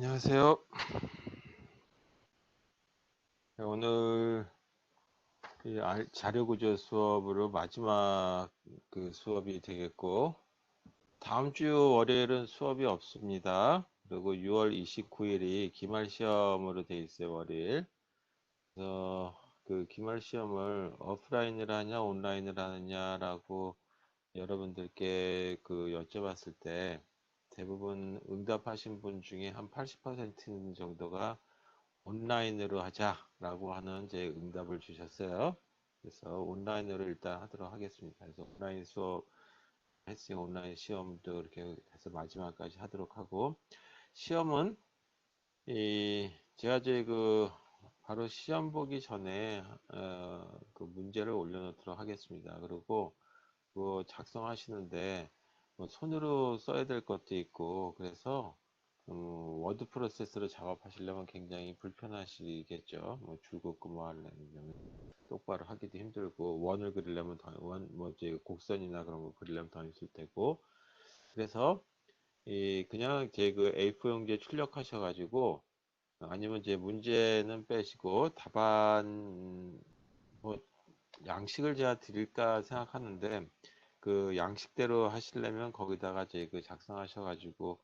안녕하세요. 네, 오늘 이 자료구조 수업으로 마지막 그 수업이 되겠고, 다음 주 월요일은 수업이 없습니다. 그리고 6월 29일이 기말 시험으로 돼 있어요, 월요일. 그래서 그 기말 시험을 오프라인으로 하냐, 온라인으로 하느냐라고 여러분들께 그 여쭤봤을 때 대부분 응답하신 분 중에 한 80% 정도가 온라인으로 하자라고 하는 제 응답을 주셨어요. 그래서 온라인으로 일단 하도록 하겠습니다. 그래서 온라인 수업, 헬싱 온라인 시험도 이렇게 해서 마지막까지 하도록 하고, 시험은 제가 이제 그 바로 시험 보기 전에 그 문제를 올려놓도록 하겠습니다. 그리고 그 작성하시는데 뭐 손으로 써야 될 것도 있고, 그래서 워드 프로세스로 작업하시려면 굉장히 불편하시겠죠. 뭐 줄긋고 뭐 하려면 똑바로 하기도 힘들고, 원을 그리려면 뭐 이제 곡선이나 그런 거 그리려면 더 있을 테고. 그래서 그냥 제 그 A4 용지에 출력하셔가지고, 아니면 이제 문제는 빼시고 답안 뭐 양식을 제가 드릴까 생각하는데, 그 양식대로 하시려면 거기다가 제 그 작성하셔가지고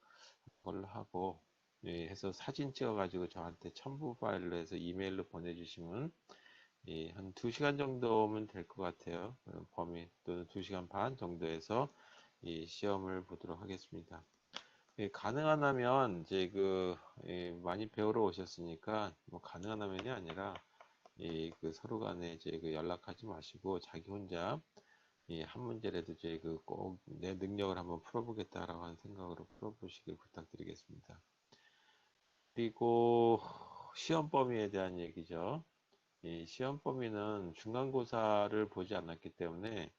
그걸 하고, 해서 사진 찍어가지고 저한테 첨부 파일로 해서 이메일로 보내주시면 한 2시간 정도면 될 것 같아요. 범위 또는 2시간 반 정도에서 이 시험을 보도록 하겠습니다. 가능하다면 이제 그 많이 배우러 오셨으니까 뭐 가능하다면이 아니라 그 서로 간에 이제 그 연락하지 마시고 자기 혼자 한 문제라도 이제 그 꼭 내 능력을 한번 풀어보겠다라고 하는 생각으로 풀어보시길 부탁드리겠습니다. 그리고 시험 범위에 대한 얘기죠. 이 시험 범위는 중간고사를 보지 않았기 때문에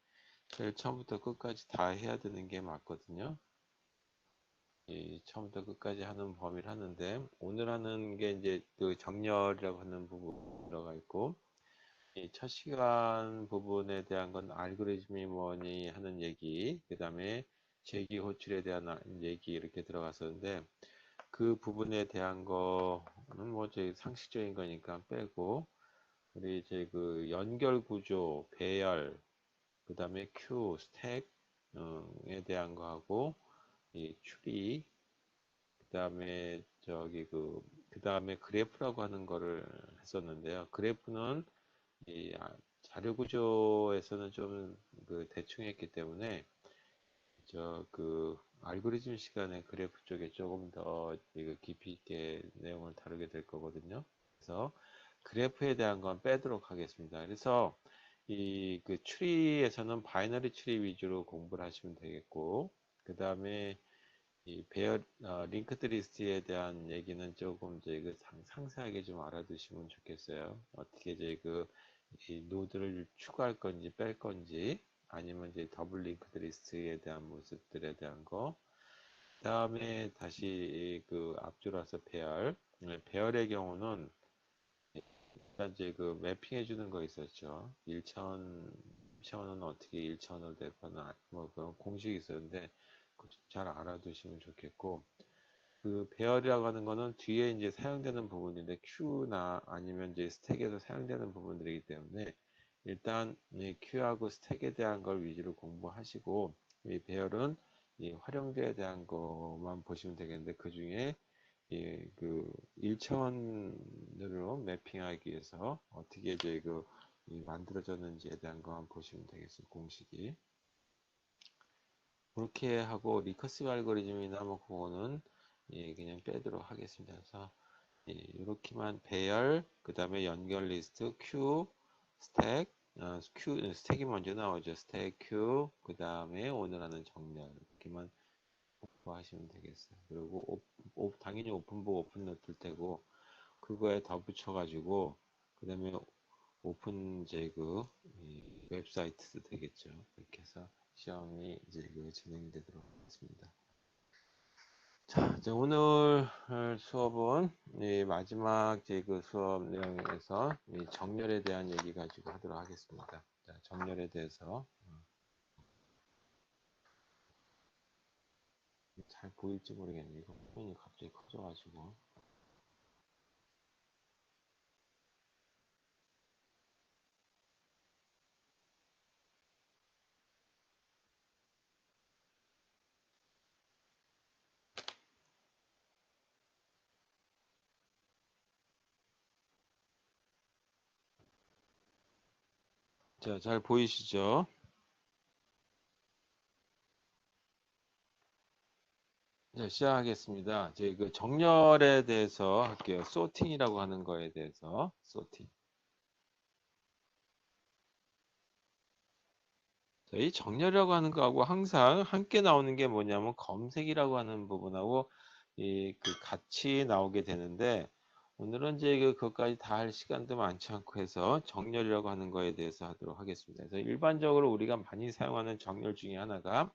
제일 처음부터 끝까지 다 해야 되는 게 맞거든요. 처음부터 끝까지 하는 범위를 하는데, 오늘 하는 게 이제 그 정렬이라고 하는 부분 들어가 있고, 이 첫 시간 부분에 대한 건 알고리즘이 뭐니 하는 얘기, 그 다음에 제기 호출에 대한 얘기 이렇게 들어갔었는데, 그 부분에 대한 거는 뭐 이제 상식적인 거니까 빼고, 우리 이제 그 연결 구조, 배열, 그 다음에 큐, 스택에 대한 거하고, 이 추리, 그 다음에 그 다음에 그래프라고 하는 거를 했었는데요. 그래프는 이 자료 구조에서는 좀 그 대충 했기 때문에 저 그 알고리즘 시간에 그래프 쪽에 조금 더 깊이 있게 내용을 다루게 될 거거든요. 그래서 그래프에 대한 건 빼도록 하겠습니다. 그래서 이 그 추리에서는 바이너리 추리 위주로 공부를 하시면 되겠고, 그 다음에 이 배열 링크드 리스트에 대한 얘기는 조금 이제 그 상세하게 좀 알아두시면 좋겠어요. 어떻게 이제 그 이 노드를 추가할 건지 뺄 건지, 아니면 이제 더블 링크드 리스트에 대한 모습들에 대한 거. 그다음에 다시 그 앞줄어서 배열. 배열의 경우는 일단 이제 그 매핑해 주는 거 있었죠. 1차원은 어떻게 1차원으로 되거나 뭐 그런 공식이 있었는데 잘 알아두시면 좋겠고, 그 배열이라고 하는 거는 뒤에 이제 사용되는 부분인데 큐나 아니면 이제 스택에서 사용되는 부분들이기 때문에 일단 이 큐하고 스택에 대한 걸 위주로 공부하시고, 이 배열은 이 활용도에 대한 것만 보시면 되겠는데, 그 중에 그 1차원으로 매핑하기 위해서 어떻게 이제 만들어졌는지에 대한 것만 보시면 되겠습니다. 공식이. 그렇게 하고 리커시브 알고리즘이나 뭐 그거는 그냥 빼도록 하겠습니다. 그래서 이렇게만 배열, 그 다음에 연결 리스트, 큐, 스택, 스택이 먼저 나오죠. 스택, 큐, 그 다음에 오늘 하는 정렬 이렇게만 하시면 되겠어요. 그리고 당연히 오픈북 오픈노트 뜰 테고, 그거에 덧 붙여가지고 그 다음에 오픈 제그 웹사이트도 되겠죠. 이렇게 해서 시험이 이제 진행이 되도록 하겠습니다. 자, 이제 오늘 할 수업은 이 마지막 제그 수업 내용에서 이 정렬에 대한 얘기 가지고 하도록 하겠습니다. 자, 정렬에 대해서 잘 보일지 모르겠네요. 이거 화면이 갑자기 커져가지고. 자, 잘 보이시죠? 자, 시작하겠습니다. 저희 그 정렬에 대해서 할게요. 소팅이라고 하는 거에 대해서. 소팅. 자, 이 정렬이라고 하는 거하고 항상 함께 나오는 게 뭐냐면 검색이라고 하는 부분하고 이 그 같이 나오게 되는데 오늘은 이제 그것까지 다 할 시간도 많지 않고 해서 정렬이라고 하는 거에 대해서 하도록 하겠습니다. 그래서 일반적으로 우리가 많이 사용하는 정렬 중에 하나가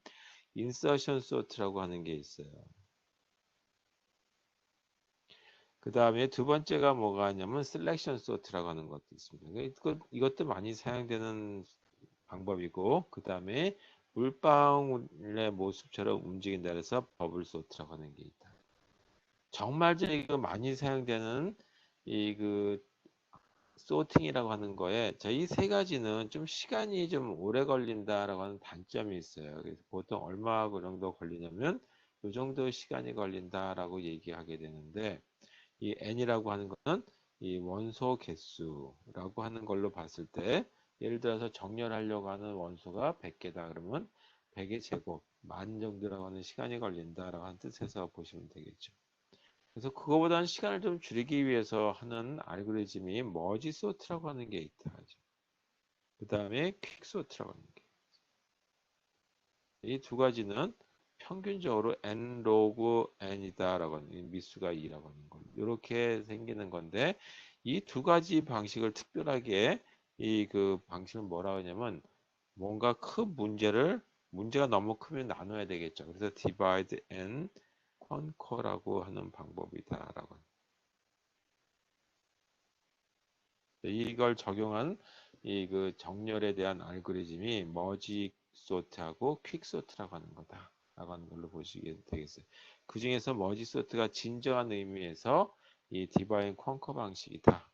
인서션 소트라고 하는 게 있어요. 그 다음에 두 번째가 뭐가 있냐면 셀렉션 소트라고 하는 것도 있습니다. 이것도 많이 사용되는 방법이고 그 다음에 물방울의 모습처럼 움직인다 그래서 버블 소트라고 하는 게 있다. 정말 이거 많이 사용되는 이 그 소팅이라고 하는 거에 저희 세 가지는 좀 시간이 좀 오래 걸린다라고 하는 단점이 있어요. 그래서 보통 얼마 정도 걸리냐면 이 정도 시간이 걸린다라고 얘기하게 되는데 이 n이라고 하는 거는 이 원소 개수라고 하는 걸로 봤을 때 예를 들어서 정렬하려고 하는 원소가 100개다 그러면 100의 제곱 만 정도라고 하는 시간이 걸린다라고 하는 뜻에서 보시면 되겠죠. 그래서 그거보다는 시간을 좀 줄이기 위해서 하는 알고리즘이 머지 소트라고 하는 게 있다 하죠. 그 다음에 퀵 소트라고 하는 게. 이 두 가지는 평균적으로 n 로그 n이다라고 하는 미수가 2라고 하는 거. 이렇게 생기는 건데 이 두 가지 방식을 특별하게 이 그 방식을 뭐라고 하냐면 뭔가 큰 문제가 너무 크면 나눠야 되겠죠. 그래서 divide and conquer라고 하는 방법이다라고. 이걸 적용한 이 그 정렬에 대한 알고리즘이 머지 소트하고 퀵 소트라고 하는 거다라고 하는 걸로 보시게 되겠어요. 그 중에서 머지 소트가 진정한 의미에서 이 디바인 컨커 방식이다.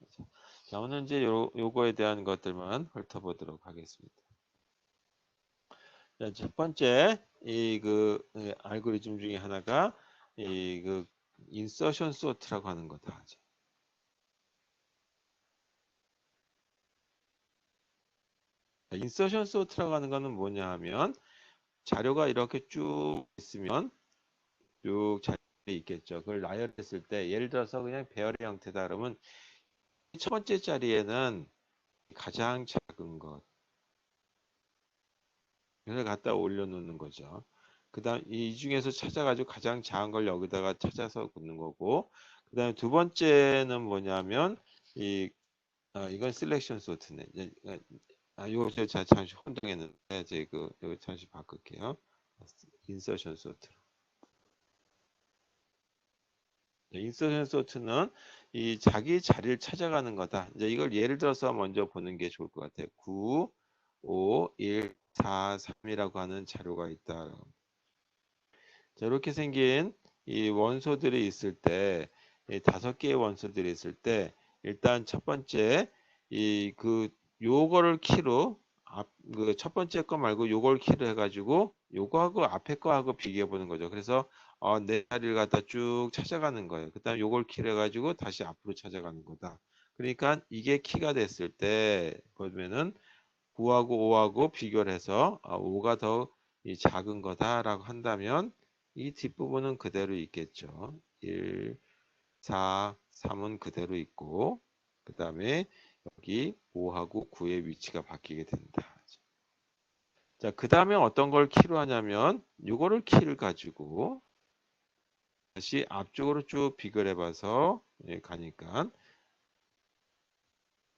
자, 오늘 이제 요거에 대한 것들만 훑어보도록 하겠습니다. 자, 첫 번째 이 그 알고리즘 중에 하나가 이 그 인서션 소트라고 하는 거다. 인서션 소트라고 하는 거는 뭐냐 하면 자료가 이렇게 쭉 있으면 쭉 자료에 있겠죠. 그걸 나열했을 때 예를 들어서 그냥 배열의 형태다 그러면 첫 번째 자리에는 가장 작은 것 그래서 갖다 올려놓는 거죠. 그 다음 이 중에서 찾아가지고 가장 작은 걸 여기다가 찾아서 놓는 거고 그 다음에 두 번째는 뭐냐면 이 이건 셀렉션 소트네. 이거 제가 잠시 혼동했는데 제가 이거 잠시 바꿀게요. 인서션 소트. 인서션 소트는 이 자기 자리를 찾아가는 거다. 이제 이걸 예를 들어서 먼저 보는 게 좋을 것 같아요. 9, 5, 1, 4, 3이라고 하는 자료가 있다. 자, 이렇게 생긴 이 원소들이 있을 때, 이 5개의 원소들이 있을 때, 일단 첫 번째 이 그 요거를 키로 그 첫 번째 거 말고 요걸 키로 해가지고 요거하고 앞에 거하고 비교해 보는 거죠. 그래서 내 자리를 갖다 쭉 찾아가는 거예요. 그다음 요걸 키로 해가지고 다시 앞으로 찾아가는 거다. 그러니까 이게 키가 됐을 때 보면은 9하고 5하고 비교를 해서 5가 더 이 작은 거다라고 한다면 이 뒷부분은 그대로 있겠죠. 1, 4, 3은 그대로 있고 그 다음에 여기 5하고 9의 위치가 바뀌게 된다. 자, 그 다음에 어떤 걸 키로 하냐면 이거를 키를 가지고 다시 앞쪽으로 쭉 비교를 해봐서 가니까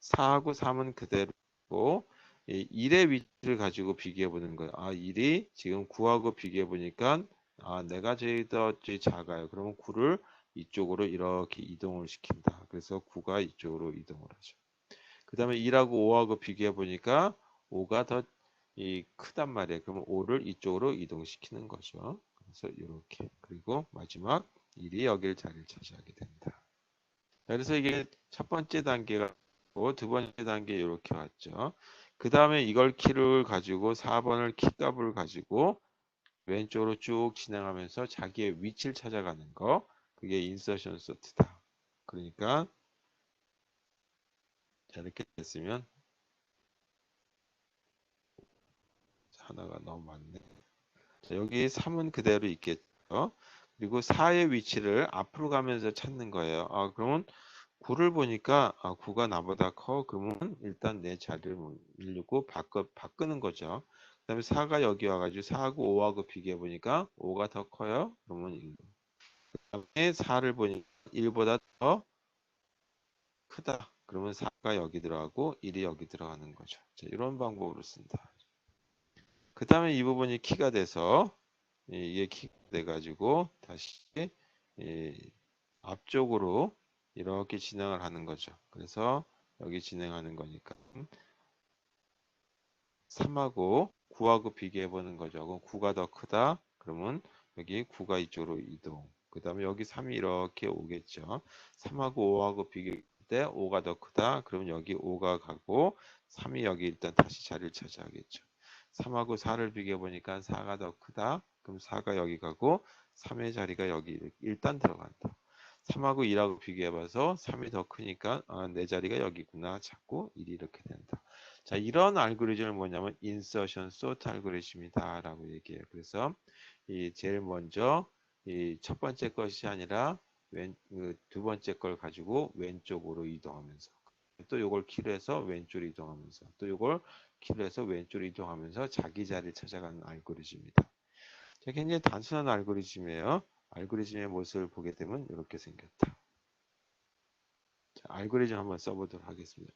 4하고 3은 그대로고 1의 위치를 가지고 비교해 보는 거예요. 1이 지금 9하고 비교해 보니까 내가 제일 작아요. 그러면 9를 이쪽으로 이렇게 이동을 시킨다. 그래서 9가 이쪽으로 이동을 하죠. 그 다음에 2하고 5하고 비교해 보니까 5가 더 크단 말이에요. 그러면 5를 이쪽으로 이동시키는 거죠. 그래서 이렇게 그리고 마지막 1이 여기를 자리를 차지하게 된다. 그래서 이게 첫 번째 단계가 두 번째 단계 이렇게 왔죠. 그 다음에 이걸 키를 가지고 4번을 키 값을 가지고 왼쪽으로 쭉 진행하면서 자기의 위치를 찾아가는 거 그게 인서션 소트다. 그러니까 이렇게 됐으면 하나가 너무 많네. 자, 여기 3은 그대로 있겠죠. 그리고 4의 위치를 앞으로 가면서 찾는 거예요. 그러면 9를 보니까 9가 나보다 커. 그러면 일단 내 자리를 밀고 바꾸는 거죠. 그 다음에 4가 여기 와가지고 4하고 5하고 비교해 보니까 5가 더 커요. 그러면 1. 그 다음에 4를 보니까 1보다 더 크다. 그러면 4가 여기 들어가고 1이 여기 들어가는 거죠. 자, 이런 방법으로 쓴다. 그 다음에 이 부분이 키가 돼서 이게 키가 돼가지고 다시 앞쪽으로 이렇게 진행을 하는 거죠. 그래서 여기 진행하는 거니까 3하고 9하고 비교해 보는 거죠. 그럼 9가 더 크다. 그러면 여기 9가 이쪽으로 이동. 그 다음에 여기 3이 이렇게 오겠죠. 3하고 5하고 비교할 때 5가 더 크다. 그러면 여기 5가 가고 3이 여기 일단 다시 자리를 차지하겠죠. 3하고 4를 비교해 보니까 4가 더 크다. 그럼 4가 여기 가고 3의 자리가 여기 일단 들어간다. 3하고 1하고 비교해 봐서 3이 더 크니까 내 자리가 여기구나. 자꾸 1이 이렇게 된다. 자, 이런 알고리즘은 뭐냐면 인서션 소트 알고리즘이다라고 얘기해요. 그래서 이 제일 먼저 이 첫 번째 것이 아니라 두 번째 걸 가지고 왼쪽으로 이동하면서 또 요걸 키로 해서 왼쪽으로 이동하면서 또 요걸 키로 해서 왼쪽으로 이동하면서 자기 자리를 찾아가는 알고리즘입니다. 자, 굉장히 단순한 알고리즘이에요. 알고리즘의 모습을 보게 되면 이렇게 생겼다. 자, 알고리즘 한번 써보도록 하겠습니다.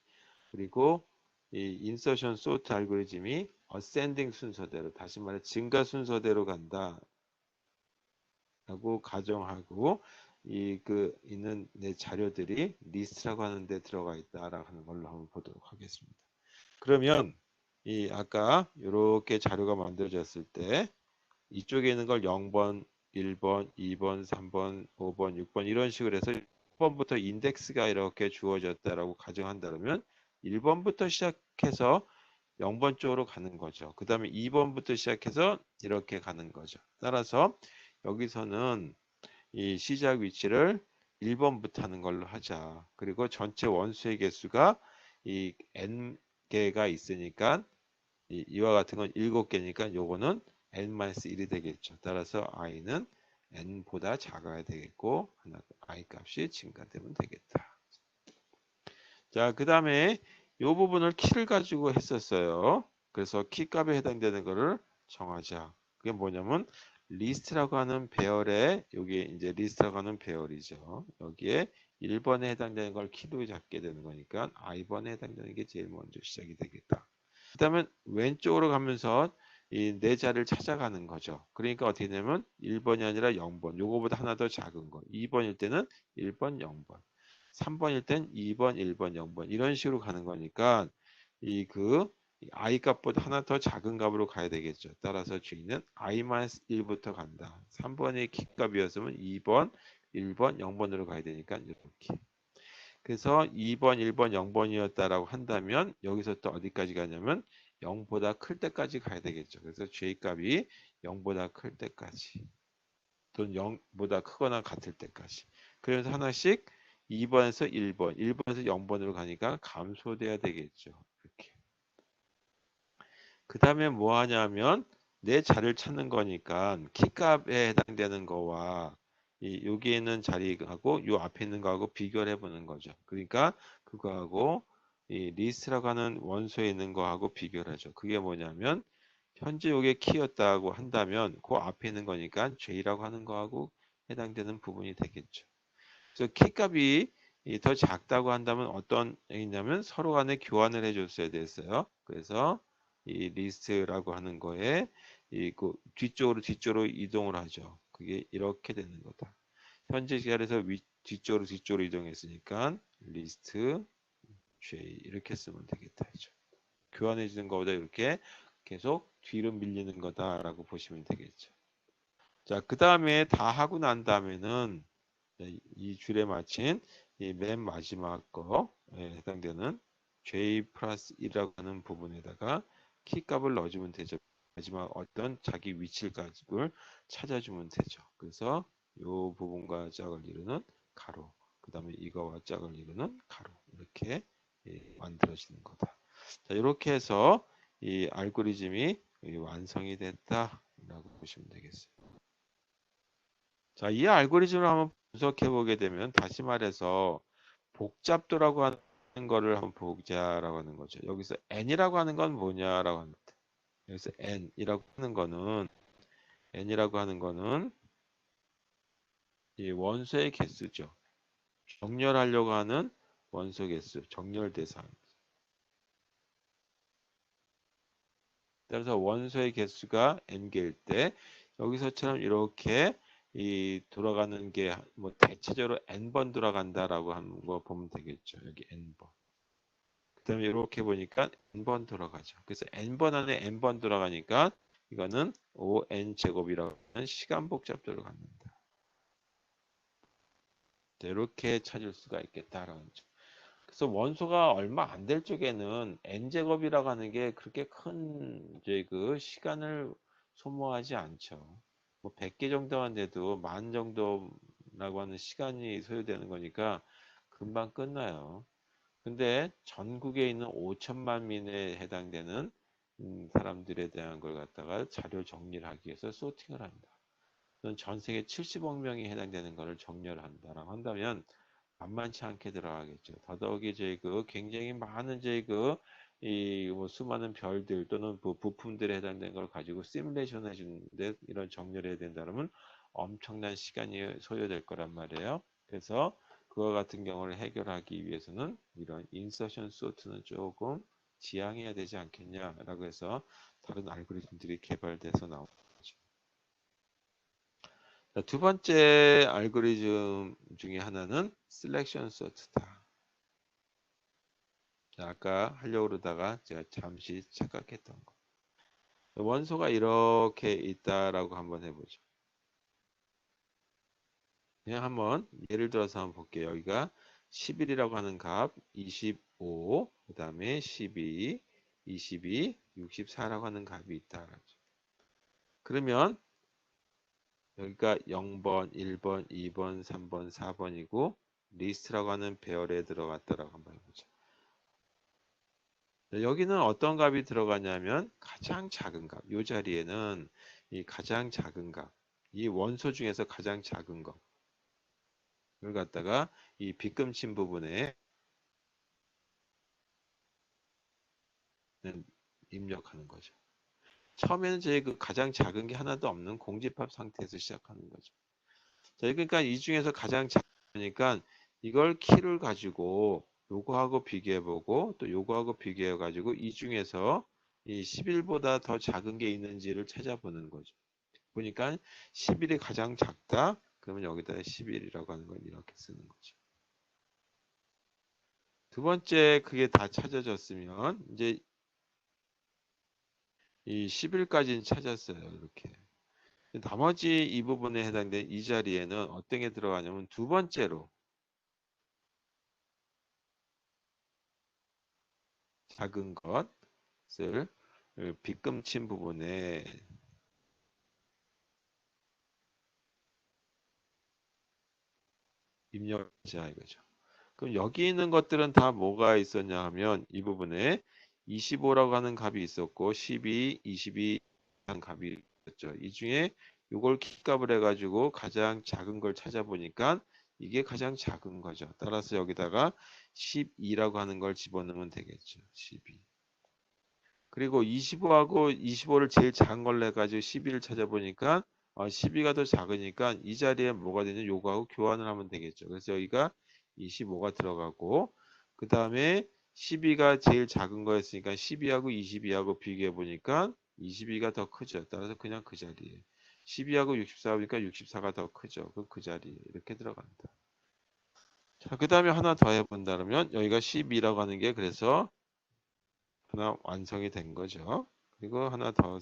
그리고 이 인서션 소트 알고리즘이 어센딩 순서대로, 다시 말해 증가 순서대로 간다 라고 가정하고 있는 내 자료들이 리스트라고 하는 데 들어가 있다라고 하는 걸로 한번 보도록 하겠습니다. 그러면 이 아까 이렇게 자료가 만들어졌을 때 이쪽에 있는 걸 0번, 1번, 2번, 3번, 5번, 6번 이런 식으로 해서 1번부터 인덱스가 이렇게 주어졌다라고 가정한다면 1번부터 시작해서 0번 쪽으로 가는 거죠. 그 다음에 2번부터 시작해서 이렇게 가는 거죠. 따라서 여기서는 이 시작 위치를 1번부터 하는 걸로 하자. 그리고 전체 원수의 개수가 이 n개가 있으니까 이와 같은 건 7개니까 요거는 n-1이 되겠죠. 따라서 i는 n보다 작아야 되겠고 i 값이 증가되면 되겠다. 자, 그 다음에 이 부분을 키를 가지고 했었어요. 그래서 키 값에 해당되는 거를 정하자. 그게 뭐냐면 리스트라고 하는 배열에 여기 이제 리스트라고 하는 배열이죠. 여기에 1번에 해당되는 걸 키로 잡게 되는 거니까 i번에 해당되는 게 제일 먼저 시작이 되겠다. 그 다음에 왼쪽으로 가면서 이 네 자리를 찾아가는 거죠. 그러니까 어떻게 되냐면 1번이 아니라 0번. 요거보다 하나 더 작은 거. 2번일 때는 1번, 0번. 3번일 땐 2번, 1번, 0번 이런 식으로 가는 거니까 i 값보다 하나 더 작은 값으로 가야 되겠죠. 따라서 G는 i-1부터 간다. 3번의 키 값이었으면 2번, 1번, 0번으로 가야 되니까 이렇게. 그래서 2번, 1번, 0번이었다라고 한다면 여기서부터 어디까지 가냐면 0보다 클 때까지 가야 되겠죠. 그래서 J 값이 0보다 클 때까지 또는 0보다 크거나 같을 때까지. 그래서 하나씩 2번에서 1번, 1번에서 0번으로 가니까 감소돼야 되겠죠. 이렇게. 그 다음에 뭐 하냐면 내 자리를 찾는 거니까 키값에 해당되는 거와 여기에 있는 자리하고 요 앞에 있는 거하고 비교를 해보는 거죠. 그러니까 그거하고 이 리스트라고 하는 원소에 있는 거하고 비교를 하죠. 그게 뭐냐면 현재 요게 키였다고 한다면 그 앞에 있는 거니까 J라고 하는 거하고 해당되는 부분이 되겠죠. 그래서 키값이 더 작다고 한다면 어떤 얘기냐면 서로 간에 교환을 해줬어야 됐어요. 그래서 이 리스트라고 하는 거에 그 뒤쪽으로 이동을 하죠. 그게 이렇게 되는 거다. 현재 시간에서 뒤쪽으로 이동했으니까 리스트 J 이렇게 쓰면 되겠다. 교환해 주는 것보다 이렇게 계속 뒤로 밀리는 거다라고 보시면 되겠죠. 자, 그 다음에 다 하고 난 다음에는 이 줄에 마친 이 맨 마지막 거에 해당되는 J 플러스 1이라고 하는 부분에다가 키 값을 넣어주면 되죠. 마지막 어떤 자기 위치값을 찾아주면 되죠. 그래서 이 부분과 짝을 이루는 가로, 그 다음에 이거와 짝을 이루는 가로 이렇게 만들어지는 거다. 자, 이렇게 해서 이 알고리즘이 여기 완성이 됐다라고 보시면 되겠어요. 자, 이 알고리즘을 한번 분석해 보게 되면 다시 말해서 복잡도라고 하는 거를 한번 보자라고 하는 거죠. 여기서 n이라고 하는 건 뭐냐라고 합니다. 여기서 n이라고 하는 거는 이 원소의 개수죠. 정렬하려고 하는 원소 개수, 정렬 대상. 따라서 원소의 개수가 n개일 때 여기서처럼 이렇게 이 돌아가는 게 뭐 대체적으로 n번 돌아간다라고 하는 거 보면 되겠죠. 여기 n번. 그다음에 이렇게 보니까 n번 돌아가죠. 그래서 n번 안에 n번 돌아가니까 이거는 5n 제곱이라고 하는 시간 복잡도를 갖는다. 이렇게 찾을 수가 있겠다라는 점. 그래서 원소가 얼마 안 될 쪽에는 n제곱이라고 하는 게 그렇게 큰 이제 그 시간을 소모하지 않죠. 뭐 100개 정도만 돼도 만 정도라고 하는 시간이 소요되는 거니까 금방 끝나요. 근데 전국에 있는 5천만 민에 해당되는 사람들에 대한 걸 갖다가 자료 정리를 하기 위해서 소팅을 한다. 전 세계 70억 명이 해당되는 것을 정렬을 한다라고 한다면 만만치 않게 들어가겠죠. 더더욱이 저희 그 굉장히 많은 저희 그이뭐 수많은 별들 또는 부품들에 해당되는 걸 가지고 시뮬레이션 해주는데 이런 정렬해야 된다면 엄청난 시간이 소요될 거란 말이에요. 그래서 그와 같은 경우를 해결하기 위해서는 이런 인서션 소트는 조금 지양해야 되지 않겠냐라고 해서 다른 알고리즘들이 개발돼서 나온 거죠. 자, 두 번째 알고리즘 중에 하나는 셀렉션 소트다. 자, 아까 하려고 그러다가 제가 잠시 착각했던 거. 원소가 이렇게 있다라고 한번 해보죠. 그냥 한번 예를 들어서 한번 볼게요. 여기가 11이라고 하는 값, 25, 그 다음에 12, 22, 64라고 하는 값이 있다. 그러면 여기가 0번, 1번, 2번, 3번, 4번이고 리스트라고 하는 배열에 들어갔다라고 한번 해보죠. 여기는 어떤 값이 들어가냐면 가장 작은 값. 이 자리에는 이 가장 작은 값. 이 원소 중에서 가장 작은 것을 갖다가 이 빗금친 부분에 입력하는 거죠. 처음에는 저희 그 가장 작은 게 하나도 없는 공집합 상태에서 시작하는 거죠. 자, 그러니까 이 중에서 가장 작으니까 이걸 키를 가지고 요거하고 비교해보고 또 요거하고 비교해가지고 이 중에서 이 11보다 더 작은 게 있는지를 찾아보는 거죠. 보니까 11이 가장 작다. 그러면 여기다 11이라고 하는 걸 이렇게 쓰는 거죠. 두 번째 그게 다 찾아졌으면 이제 이 10일까지는 찾았어요. 이렇게. 나머지 이 부분에 해당된 이 자리에는 어떤 게 들어가냐면 두 번째로 작은 것을 빗금친 부분에 입력하자 이거죠. 그럼 여기 있는 것들은 다 뭐가 있었냐 하면 이 부분에 25라고 하는 값이 있었고 12, 22 하는 값이 있었죠. 이 중에 이걸 키값을 해가지고 가장 작은 걸 찾아보니까 이게 가장 작은 거죠. 따라서 여기다가 12라고 하는 걸 집어넣으면 되겠죠. 12. 그리고 25하고 25를 제일 작은 걸 내가지고 12를 찾아보니까 12가 더 작으니까 이 자리에 뭐가 되냐 요거하고 교환을 하면 되겠죠. 그래서 여기가 25가 들어가고 그 다음에 12가 제일 작은 거였으니까 12하고 22하고 비교해 보니까 22가 더 크죠. 따라서 그냥 그 자리에 12하고 64 하니까 64가 더 크죠. 그 자리에 이렇게 들어간다. 자, 그 다음에 하나 더 해본다면 여기가 12라고 하는 게 그래서 하나 완성이 된 거죠. 그리고 하나 더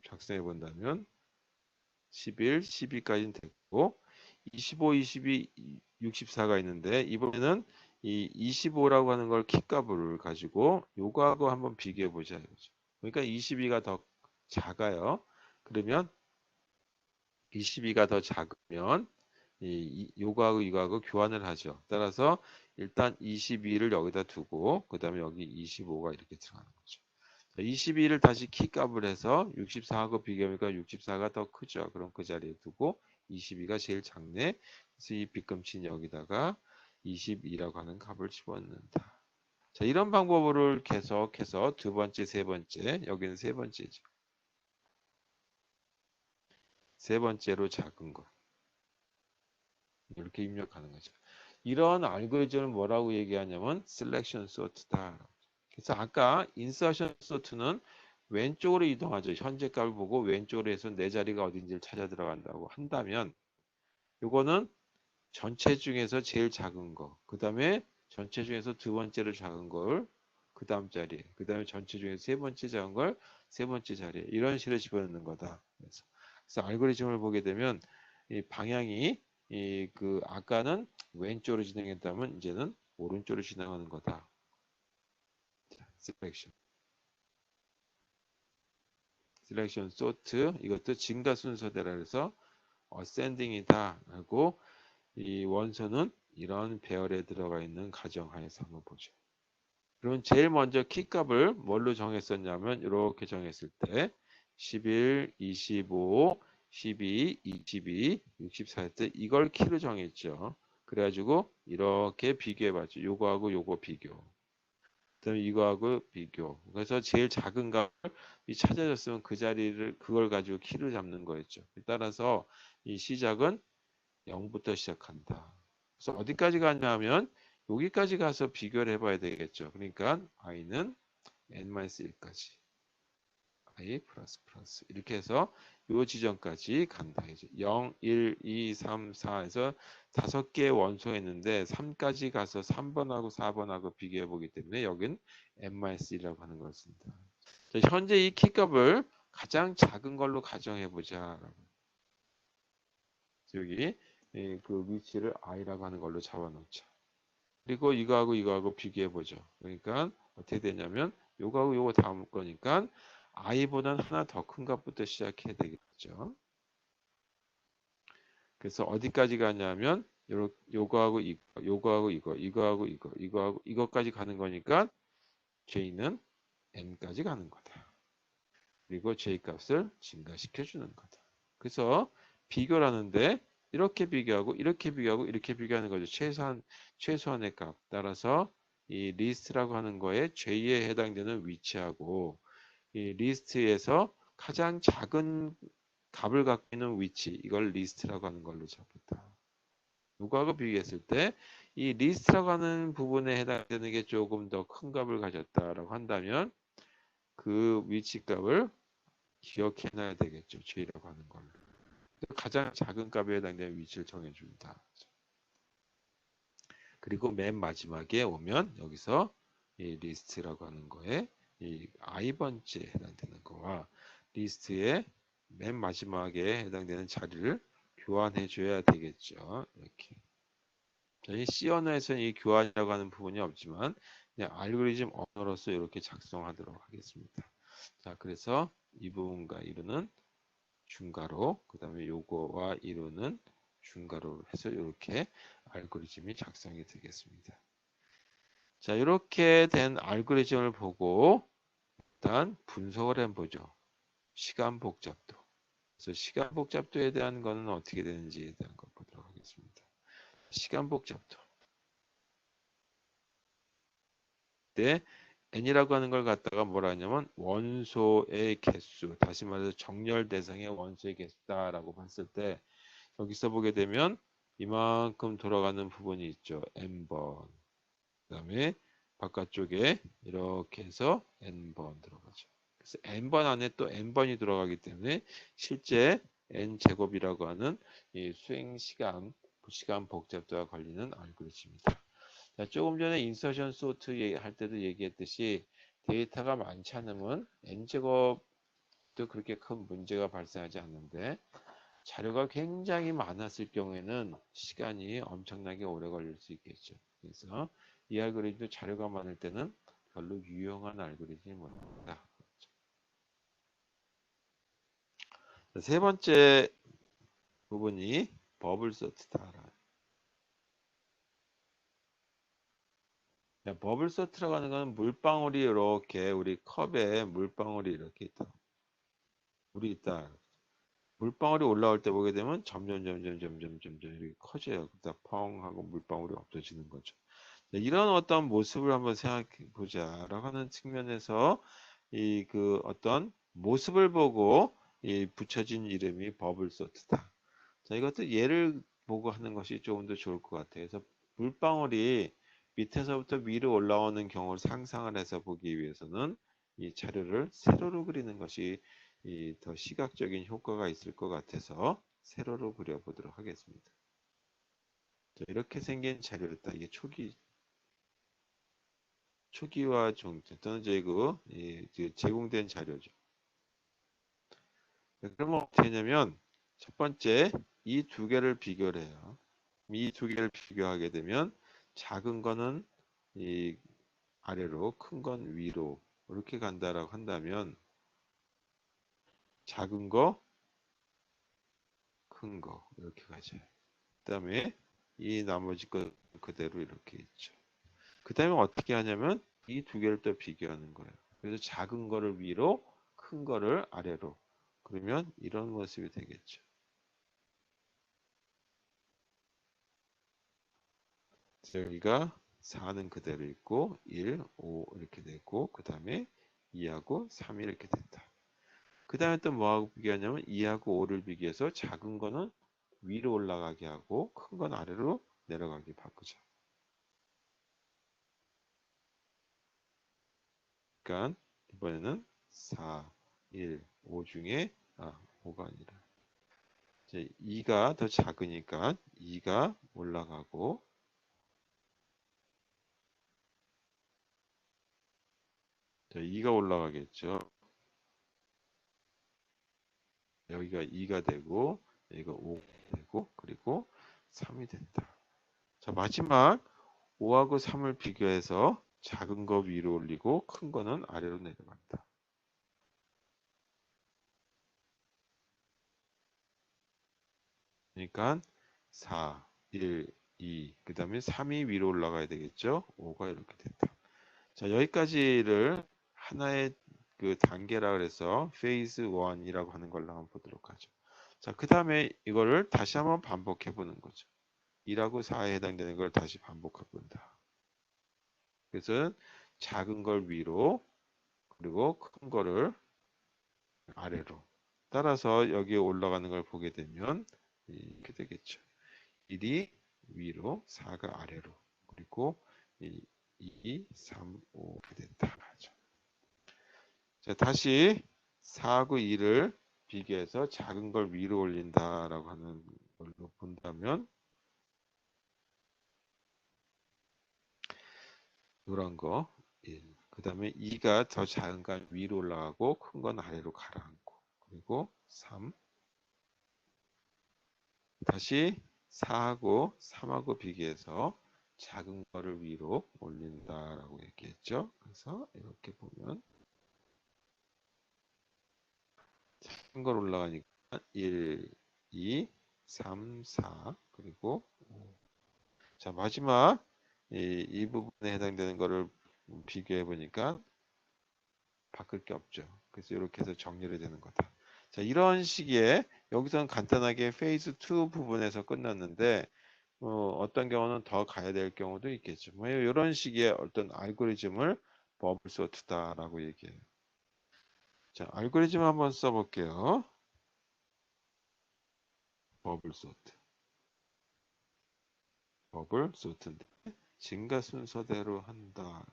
작성해 본다면 11, 12까지는 됐고 25, 22, 64가 있는데 이번에는 이 25라고 하는 걸 키값을 가지고 요거하고 한번 비교해 보자 이거죠. 그러니까 22가 더 작아요. 그러면 22가 더 작으면 요거하고 이거하고 교환을 하죠. 따라서 일단 22를 여기다 두고 그 다음에 여기 25가 이렇게 들어가는 거죠. 22를 다시 키값을 해서 64하고 비교하니까 64가 더 크죠. 그럼 그 자리에 두고 22가 제일 작네. 그래서 이 빗금치는 여기다가 22라고 하는 값을 집어넣는다. 자, 이런 방법을 계속해서 두 번째, 세 번째, 여기는 세 번째죠. 세 번째로 작은 거. 이렇게 입력하는 거죠. 이런 알고리즘을 뭐라고 얘기하냐면 selection sort다. 그래서 아까 insertion sort는 왼쪽으로 이동하죠. 현재 값을 보고 왼쪽으로 해서 내 자리가 어딘지를 찾아 들어간다고 한다면 요거는 전체 중에서 제일 작은 거, 그 다음에 전체 중에서 두 번째로 작은 걸 그 다음 자리에, 그 다음에 전체 중에서 세 번째 작은 걸 세 번째 자리에 이런 식으로 집어넣는 거다. 그래서 알고리즘을 보게 되면 이 방향이 이 그 아까는 왼쪽으로 진행했다면 이제는 오른쪽으로 진행하는 거다. 자, 셀렉션 소트 이것도 증가 순서대라 해서 어센딩이다 하고 이 원소는 이런 배열에 들어가 있는 가정하에서 한번 보죠. 그럼 제일 먼저 키 값을 뭘로 정했었냐면 이렇게 정했을 때 11, 25, 12, 22, 64때 이걸 키로 정했죠. 그래가지고 이렇게 비교해 봤죠. 요거하고 요거 비교. 그다음에 이거하고 비교. 그래서 제일 작은 값이 찾아졌으면 그 자리를 그걸 가지고 키를 잡는 거였죠. 따라서 이 시작은 0부터 시작한다. 그래서 어디까지 가냐면 여기까지 가서 비교를 해봐야 되겠죠. 그러니까 i는 n-1까지 i 플러스 플러스 이렇게 해서 요 지점까지 간다. 이제 0, 1, 2, 3, 4에서 5개의 원소가 있는데 3까지 가서 3번하고 4번하고 비교해 보기 때문에 여긴 n-1이라고 하는 것입니다. 자, 현재 이 키값을 가장 작은 걸로 가정해 보자. 여기 그 위치를 i라고 하는 걸로 잡아놓자. 그리고 이거하고 비교해 보죠. 그러니까 어떻게 되냐면 요거하고 요거 다음 거니까 i보다는 하나 더 큰 값부터 시작해야 되겠죠. 그래서 어디까지 가냐면 요거하고 이거하고 이거까지 가는 거니까 j는 n까지 가는 거다. 그리고 j 값을 증가시켜 주는 거다. 그래서 비교를 하는데 이렇게 비교하고 이렇게 비교하고 이렇게 비교하는 거죠. 최소한의 값 따라서 이 리스트라고 하는 거에 j에 해당되는 위치하고 이 리스트에서 가장 작은 값을 갖고 있는 위치 이걸 리스트라고 하는 걸로 잡았다. 누구하고 비교했을 때 이 리스트라고 하는 부분에 해당되는 게 조금 더 큰 값을 가졌다라고 한다면 그 위치 값을 기억해놔야 되겠죠. j라고 하는 걸로. 가장 작은 값에 해당되는 위치를 정해준다. 그리고 맨 마지막에 오면 여기서 이 리스트라고 하는 거에 이 i번째에 해당되는 거와 리스트의 맨 마지막에 해당되는 자리를 교환해 줘야 되겠죠. 이렇게. 이 C 언어에서는 이 교환이라고 하는 부분이 없지만 그냥 알고리즘 언어로서 이렇게 작성하도록 하겠습니다. 자, 그래서 이 부분과 이루는 중괄호, 그 다음에 요거와 이루는 중괄호로 해서 이렇게 알고리즘이 작성이 되겠습니다. 자, 이렇게 된 알고리즘을 보고 일단 분석을 해보죠. 시간 복잡도. 그래서 시간 복잡도에 대한 거는 어떻게 되는지에 대한 걸 보도록 하겠습니다. 시간 복잡도. 때 n이라고 하는 걸 갖다가 뭐라 하냐면 원소의 개수, 다시 말해서 정렬 대상의 원소의 개수다라고 봤을 때 여기서 보게 되면 이만큼 돌아가는 부분이 있죠. n번. 그다음에 바깥쪽에 이렇게 해서 n번 들어가죠. 그래서 n번 안에 또 n번이 들어가기 때문에 실제 n제곱이라고 하는 이 수행 시간 복잡도와 관련된 알고리즘입니다. 자, 조금 전에 인서션 소트 할 때도 얘기했듯이 데이터가 많지 않으면 n제곱도 그렇게 큰 문제가 발생하지 않는데 자료가 굉장히 많았을 경우에는 시간이 엄청나게 오래 걸릴 수 있겠죠. 그래서 이 알고리즘도 자료가 많을 때는 별로 유용한 알고리즘이 뭐다. 세 번째 부분이 버블 소트다. 자, 버블 소트라고 하는 건 물방울이 이렇게 우리 컵에 물방울이 이렇게 있다. 물이 있다. 물방울이 올라올 때 보게 되면 점점 이렇게 커져요. 그러다 펑 하고 물방울이 없어지는 거죠. 자, 이런 어떤 모습을 한번 생각해 보자라고 하는 측면에서 이 그 어떤 모습을 보고 이 붙여진 이름이 버블 소트다. 자, 이것도 예를 보고 하는 것이 조금 더 좋을 것 같아요. 그래서 물방울이 밑에서부터 위로 올라오는 경우를 상상을 해서 보기 위해서는 이 자료를 세로로 그리는 것이 이 더 시각적인 효과가 있을 것 같아서 세로로 그려보도록 하겠습니다. 자, 이렇게 생긴 자료였다. 이게 초기화 종점 또는 제공된 자료죠. 네, 그러면 어떻게 하냐면 첫 번째 이 두 개를 비교를 해요. 이 두 개를 비교하게 되면 작은 거는 이 아래로 큰 건 위로 이렇게 간다라고 한다면 작은 거, 큰 거 이렇게 가죠. 그다음에 이 나머지 거 그대로 이렇게 있죠. 그다음에 어떻게 하냐면 이 두 개를 또 비교하는 거예요. 그래서 작은 거를 위로, 큰 거를 아래로. 그러면 이런 모습이 되겠죠. 여기가 4는 그대로 있고 1, 5 이렇게 되고 그 다음에 2하고 3이 이렇게 됐다. 그 다음에 또 뭐하고 비교하냐면 2하고 5를 비교해서 작은 거는 위로 올라가게 하고 큰 건 아래로 내려가게 바꾸자. 그러니까 이번에는 4, 1, 5 중에 5가 아니라 이제 2가 더 작으니까 2가 올라가고 자, 2가 올라가겠죠. 여기가 2가 되고 여기가 5가 되고 그리고 3이 됐다. 자, 마지막 5하고 3을 비교해서 작은 거 위로 올리고 큰 거는 아래로 내려간다. 그러니까 4, 1, 2, 그 다음에 3이 위로 올라가야 되겠죠. 5가 이렇게 됐다. 자, 여기까지를 하나의 그 단계라 그래서 페이즈 1이라고 하는 걸로 한번 보도록 하죠. 자, 그 다음에 이거를 다시 한번 반복해 보는 거죠. 2라고 4에 해당되는 걸 다시 반복해 본다. 그래서 작은 걸 위로 그리고 큰 거를 아래로 따라서 여기에 올라가는 걸 보게 되면 이렇게 되겠죠. 1이 위로 4가 아래로 그리고 2, 3, 5 이렇게 된다 하죠. 자, 다시 4하고 2를 비교해서 작은 걸 위로 올린다라고 하는 걸로 본다면 노란 거 1. 그 다음에 2가 더 작은 건 위로 올라가고 큰 건 아래로 가라앉고 그리고 3. 다시 4하고 3하고 비교해서 작은 거를 위로 올린다라고 얘기했죠. 그래서 이렇게 보면 작은 걸 올라가니까 1, 2, 3, 4 그리고 5. 자, 마지막 이 부분에 해당되는 거를 비교해 보니까 바꿀 게 없죠. 그래서 이렇게 해서 정리를 되는 거다. 자, 이런 식의 여기서는 간단하게 페이즈 2 부분에서 끝났는데 어떤 경우는 더 가야 될 경우도 있겠죠. 뭐 이런 식의 어떤 알고리즘을 버블 소트다라고 얘기해요. 자, 알고리즘 한번 써볼게요. 버블 소트. 버블 소트인데 증가 순서대로 한다.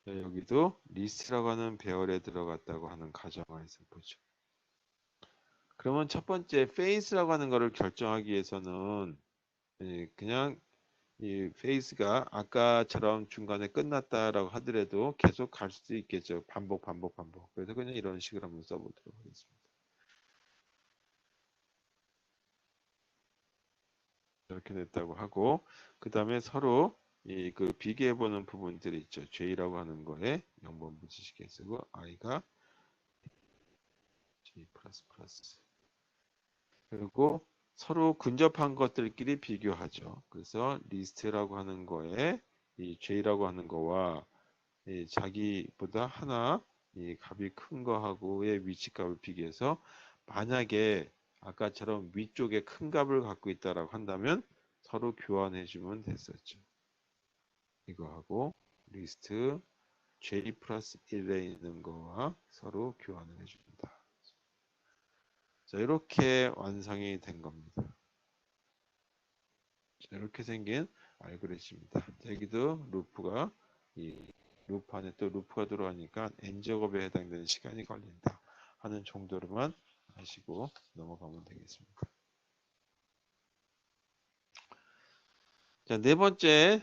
자, 여기도 리스트라고 하는 배열에 들어갔다고 하는 가정하에서 보죠. 그러면 첫 번째 페이스라고 하는 거를 결정하기 위해서는 그냥 이 페이스가 아까처럼 중간에 끝났다라고 하더라도 계속 갈 수도 있겠죠. 반복. 그래서 그냥 이런 식으로 한번 써보도록 하겠습니다. 이렇게 됐다고 하고 그 다음에 서로 이 그 비교해보는 부분들이 있죠. J라고 하는 거에 0번 붙이시게 쓰고 I가 J 플러스 플러스 그리고 서로 근접한 것들끼리 비교하죠. 그래서 리스트라고 하는 거에 이 J라고 하는 거와 이 자기보다 하나 이 값이 큰 거하고의 위치값을 비교해서 만약에 아까처럼 위쪽에 큰 값을 갖고 있다라고 한다면 서로 교환해 주면 됐었죠. 이거하고 리스트 J 플러스 1에 있는 거와 서로 교환을 해줍니다. 자, 이렇게 완성이 된 겁니다. 자, 이렇게 생긴 알고리즘입니다. 자, 여기도 루프가 이 루프 안에 또 루프가 들어가니까 n 작업에 해당되는 시간이 걸린다 하는 정도로만 아시고 넘어가면 되겠습니다. 자, 네 번째,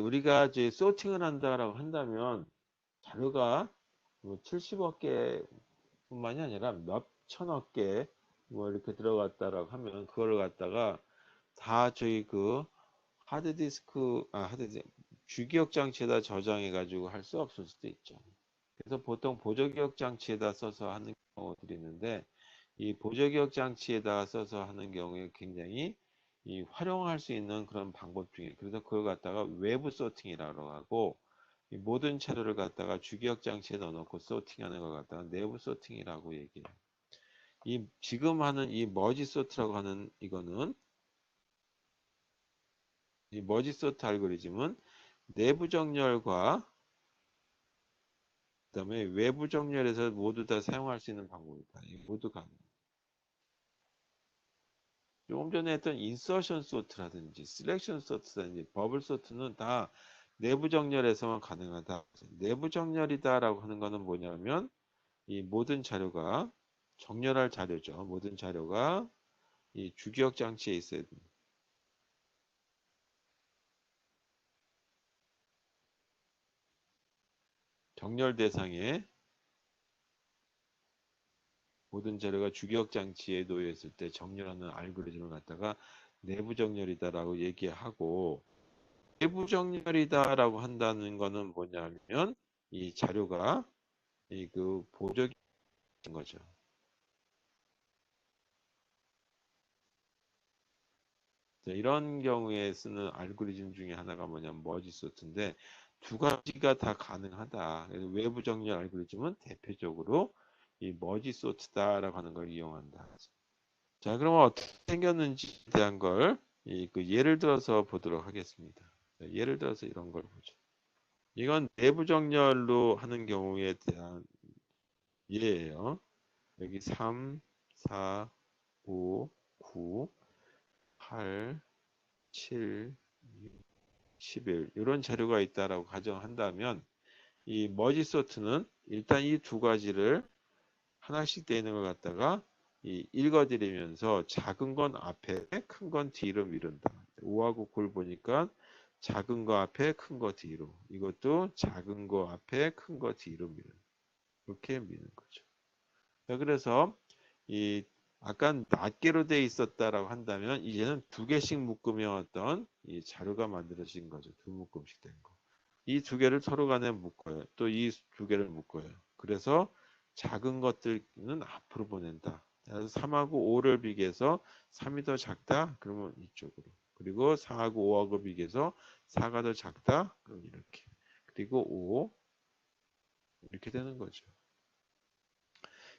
우리가 이제 소팅을 한다라고 한다면 자료가 뭐 70억 개뿐만이 아니라 몇 천억 개 뭐 이렇게 들어갔다라고 하면 그걸 갖다가 다 저희 그 하드디스크 주기억 장치에다 저장해 가지고 할 수 없을 수도 있죠. 그래서 보통 보조기억 장치에다 써서 하는 경우들이 있는데 이 보조기억 장치에다 써서 하는 경우에 굉장히 이 활용할 수 있는 그런 방법 중에 그래서 그걸 갖다가 외부 소팅이라고 하고 이 모든 자료를 갖다가 주기억 장치에 넣어놓고 소팅하는 걸 갖다가 내부 소팅이라고 얘기해요. 이 지금 하는 이 머지 소트라고 하는 이거는 이 머지 소트 알고리즘은 내부 정렬과 그다음에 외부 정렬에서 모두 다 사용할 수 있는 방법이다. 이 모두 가능. 조금 전에 했던 인서션 소트라든지 셀렉션 소트라든지 버블 소트는 다 내부 정렬에서만 가능하다. 내부 정렬이다라고 하는 거는 뭐냐면 이 모든 자료가 정렬할 자료죠. 모든 자료가 이 주기억 장치에 있어야 됩니다. 정렬 대상에 모든 자료가 주기억 장치에 놓여 있을 때 정렬하는 알고리즘을 갖다가 내부 정렬이다라고 얘기하고 내부 정렬이다라고 한다는 거는 뭐냐면 이 자료가 이 그 보적인 거죠. 자, 이런 경우에 쓰는 알고리즘 중에 하나가 뭐냐면 머지 소트인데 두 가지가 다 가능하다. 그래서 외부 정렬 알고리즘은 대표적으로 이 머지 소트다라고 하는 걸 이용한다. 자, 그러면 어떻게 생겼는지에 대한 걸 그 예를 들어서 보도록 하겠습니다. 자, 예를 들어서 이런 걸 보죠. 이건 내부 정렬로 하는 경우에 대한 예예요. 여기 3, 4, 5, 9, 8, 7, 11 이런 자료가 있다라고 가정한다면 이 머지 소트는 일단 이 두 가지를 하나씩 되어 있는 걸 갖다가 읽어드리면서 작은 건 앞에 큰 건 뒤로 미룬다. 5하고 9를 보니까 작은 거 앞에 큰 거 뒤로 이것도 작은 거 앞에 큰 거 뒤로 미룬 이렇게 미는 거죠. 자, 그래서 이 아까 낱개로 돼 있었다라고 한다면 이제는 두 개씩 묶으면 어떤 이 자료가 만들어진 거죠. 두 묶음씩 된 거. 이 두 개를 서로 간에 묶어요. 또 이 두 개를 묶어요. 그래서 작은 것들은 앞으로 보낸다. 그래서 3하고 5를 비교해서 3이 더 작다? 그러면 이쪽으로. 그리고 4하고 5하고 비교해서 4가 더 작다? 그럼 이렇게. 그리고 5 이렇게 되는 거죠.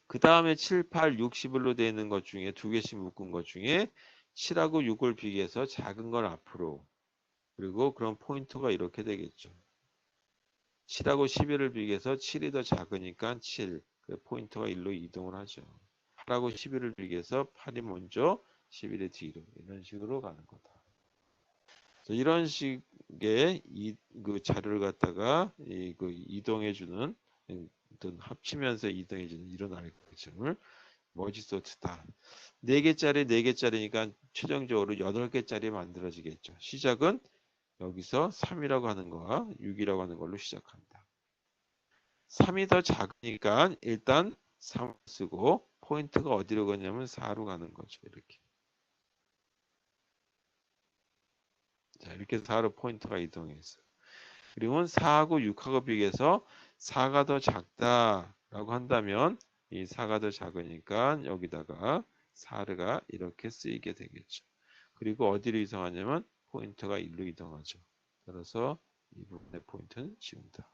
그 다음에 7, 8, 60일로 되어 있는 것 중에 두 개씩 묶은 것 중에 7하고 6을 비교해서 작은 걸 앞으로 그리고 그런 포인트가 이렇게 되겠죠. 7하고 11을 비교해서 7이 더 작으니까 7, 그 포인트가 1로 이동을 하죠. 8하고 11을 비교해서 8이 먼저 11의 뒤로 이런 식으로 가는 거다. 이런 식의 그 자료를 갖다가 그 이동해주는 어떤 합치면서 이동해주는 이런 알고리즘을 머지 소트다. 4개짜리 4개짜리니까 최종적으로 8개짜리 만들어지겠죠. 시작은 여기서 3이라고 하는 거와 6이라고 하는 걸로 시작한다. 3이 더 작으니까 일단 3 쓰고 포인트가 어디로 가냐면 4로 가는 거죠. 이렇게. 자, 이렇게 4로 포인트가 이동해서. 그리고 4하고 6하고 비교해서 4가 더 작다라고 한다면 이 4가 더 작으니까 여기다가 4가 이렇게 쓰이게 되겠죠. 그리고 어디로 이동하냐면 포인트가 1로 이동하죠. 따라서 이 부분의 포인트는 지운다.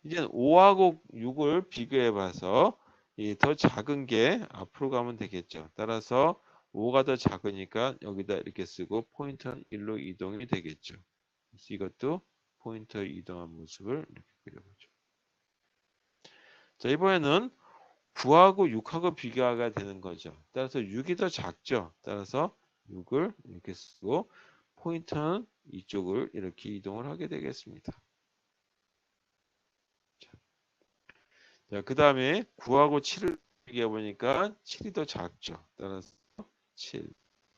이제 5하고 6을 비교해 봐서 이 더 작은 게 앞으로 가면 되겠죠. 따라서 5가 더 작으니까 여기다 이렇게 쓰고 포인터는 1로 이동이 되겠죠. 이것도 포인터 이동한 모습을 이렇게 그려보죠. 자, 이번에는 9하고 6하고 비교가 되는 거죠. 따라서 6이 더 작죠. 따라서 6을 이렇게 쓰고 포인터는 이쪽을 이렇게 이동을 하게 되겠습니다. 자, 그 다음에 9하고 7을 비교해 보니까 7이 더 작죠. 따라서 7,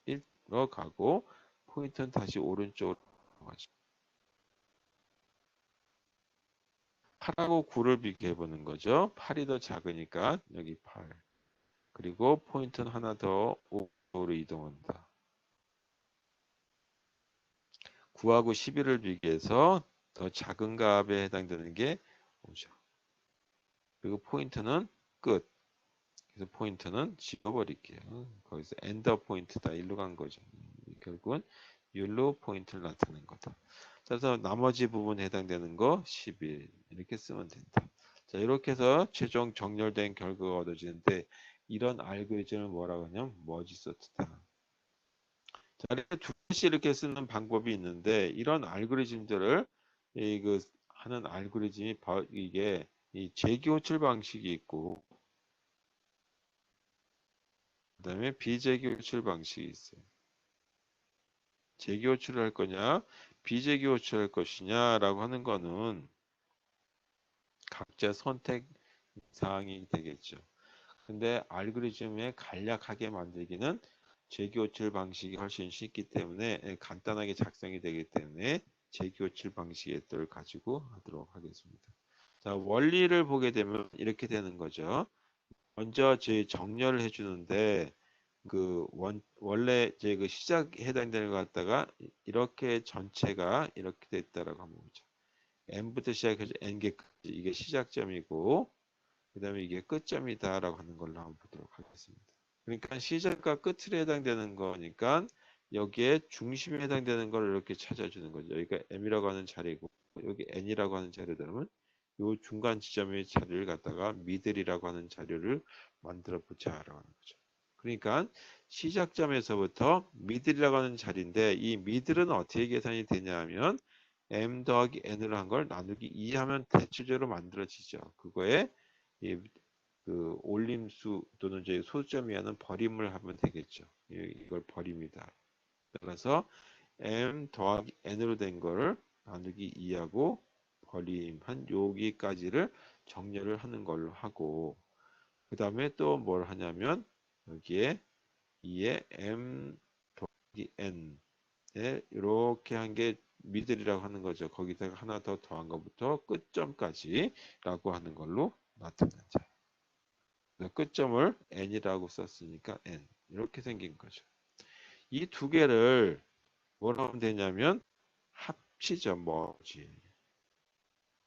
1로 가고 포인트는 다시 오른쪽으로 가죠. 8하고 9를 비교해 보는 거죠. 8이 더 작으니까 여기 8. 그리고 포인트는 하나 더 오른쪽으로 이동한다. 9하고 11을 비교해서 더 작은 값에 해당되는 게 5죠. 그리고 포인트는 끝. 그래서 포인트는 지워버릴게요. 거기서 엔더 포인트다. 일로 간 거죠. 결국은 율로 포인트를 나타낸 거다. 그래서 나머지 부분에 해당되는 거 11 이렇게 쓰면 된다. 자, 이렇게 해서 최종 정렬된 결과가 얻어지는데 이런 알고리즘을 뭐라고 하냐면 머지 소트다. 자, 이렇게 두 개씩 이렇게 쓰는 방법이 있는데 이런 알고리즘들을 하는 알고리즘이 이게 이 재기호출 방식이 있고 그다음에 비재기호출 방식이 있어요. 재기호출을 할 거냐, 비재기호출을 할 것이냐라고 하는 거는 각자 선택 사항이 되겠죠. 근데 알고리즘에 간략하게 만들기는 재기호출 방식이 훨씬 쉽기 때문에 간단하게 작성이 되기 때문에 재기호출 방식의 뜻을 가지고 하도록 하겠습니다. 자, 원리를 보게 되면 이렇게 되는 거죠. 먼저 제 정렬을 해주는데 원래 제 그 시작에 해당되는 것 같다가 이렇게 전체가 이렇게 됐다라고 한번 보죠. n부터 시작해서 n개까지 이게 시작점이고 그다음에 이게 끝점이다라고 하는 걸로 한번 보도록 하겠습니다. 그러니까 시작과 끝에 해당되는 거니까 여기에 중심에 해당되는 걸 이렇게 찾아주는 거죠. 여기가 m이라고 하는 자리고 여기 n이라고 하는 자리라면 이 중간 지점의 자리를 갖다가 미들이라고 하는 자리를 만들어 보자라고 하는 거죠. 그러니까 시작점에서부터 미들이라고 하는 자리인데 이 미들은 어떻게 계산이 되냐 하면 m 더하기 n으로 한 걸 나누기 2 하면 대체적으로 만들어지죠. 그거에 그 올림수 또는 저희 소수점이 하는 버림을 하면 되겠죠. 이걸 버립니다. 따라서 m 더하기 n으로 된 거를 나누기 2하고 버림한 여기까지를 정렬을 하는 걸로 하고 그 다음에 또 뭘 하냐면 여기에 2에 m 더하기 n에 이렇게 한 게 미들이라고 하는 거죠. 거기다가 하나 더 더한 것부터 끝점까지 라고 하는 걸로 나타낸다. 끝점을 n이라고 썼으니까 n 이렇게 생긴 거죠. 이 두 개를 뭐라 하면 되냐면 합치죠. 뭐지.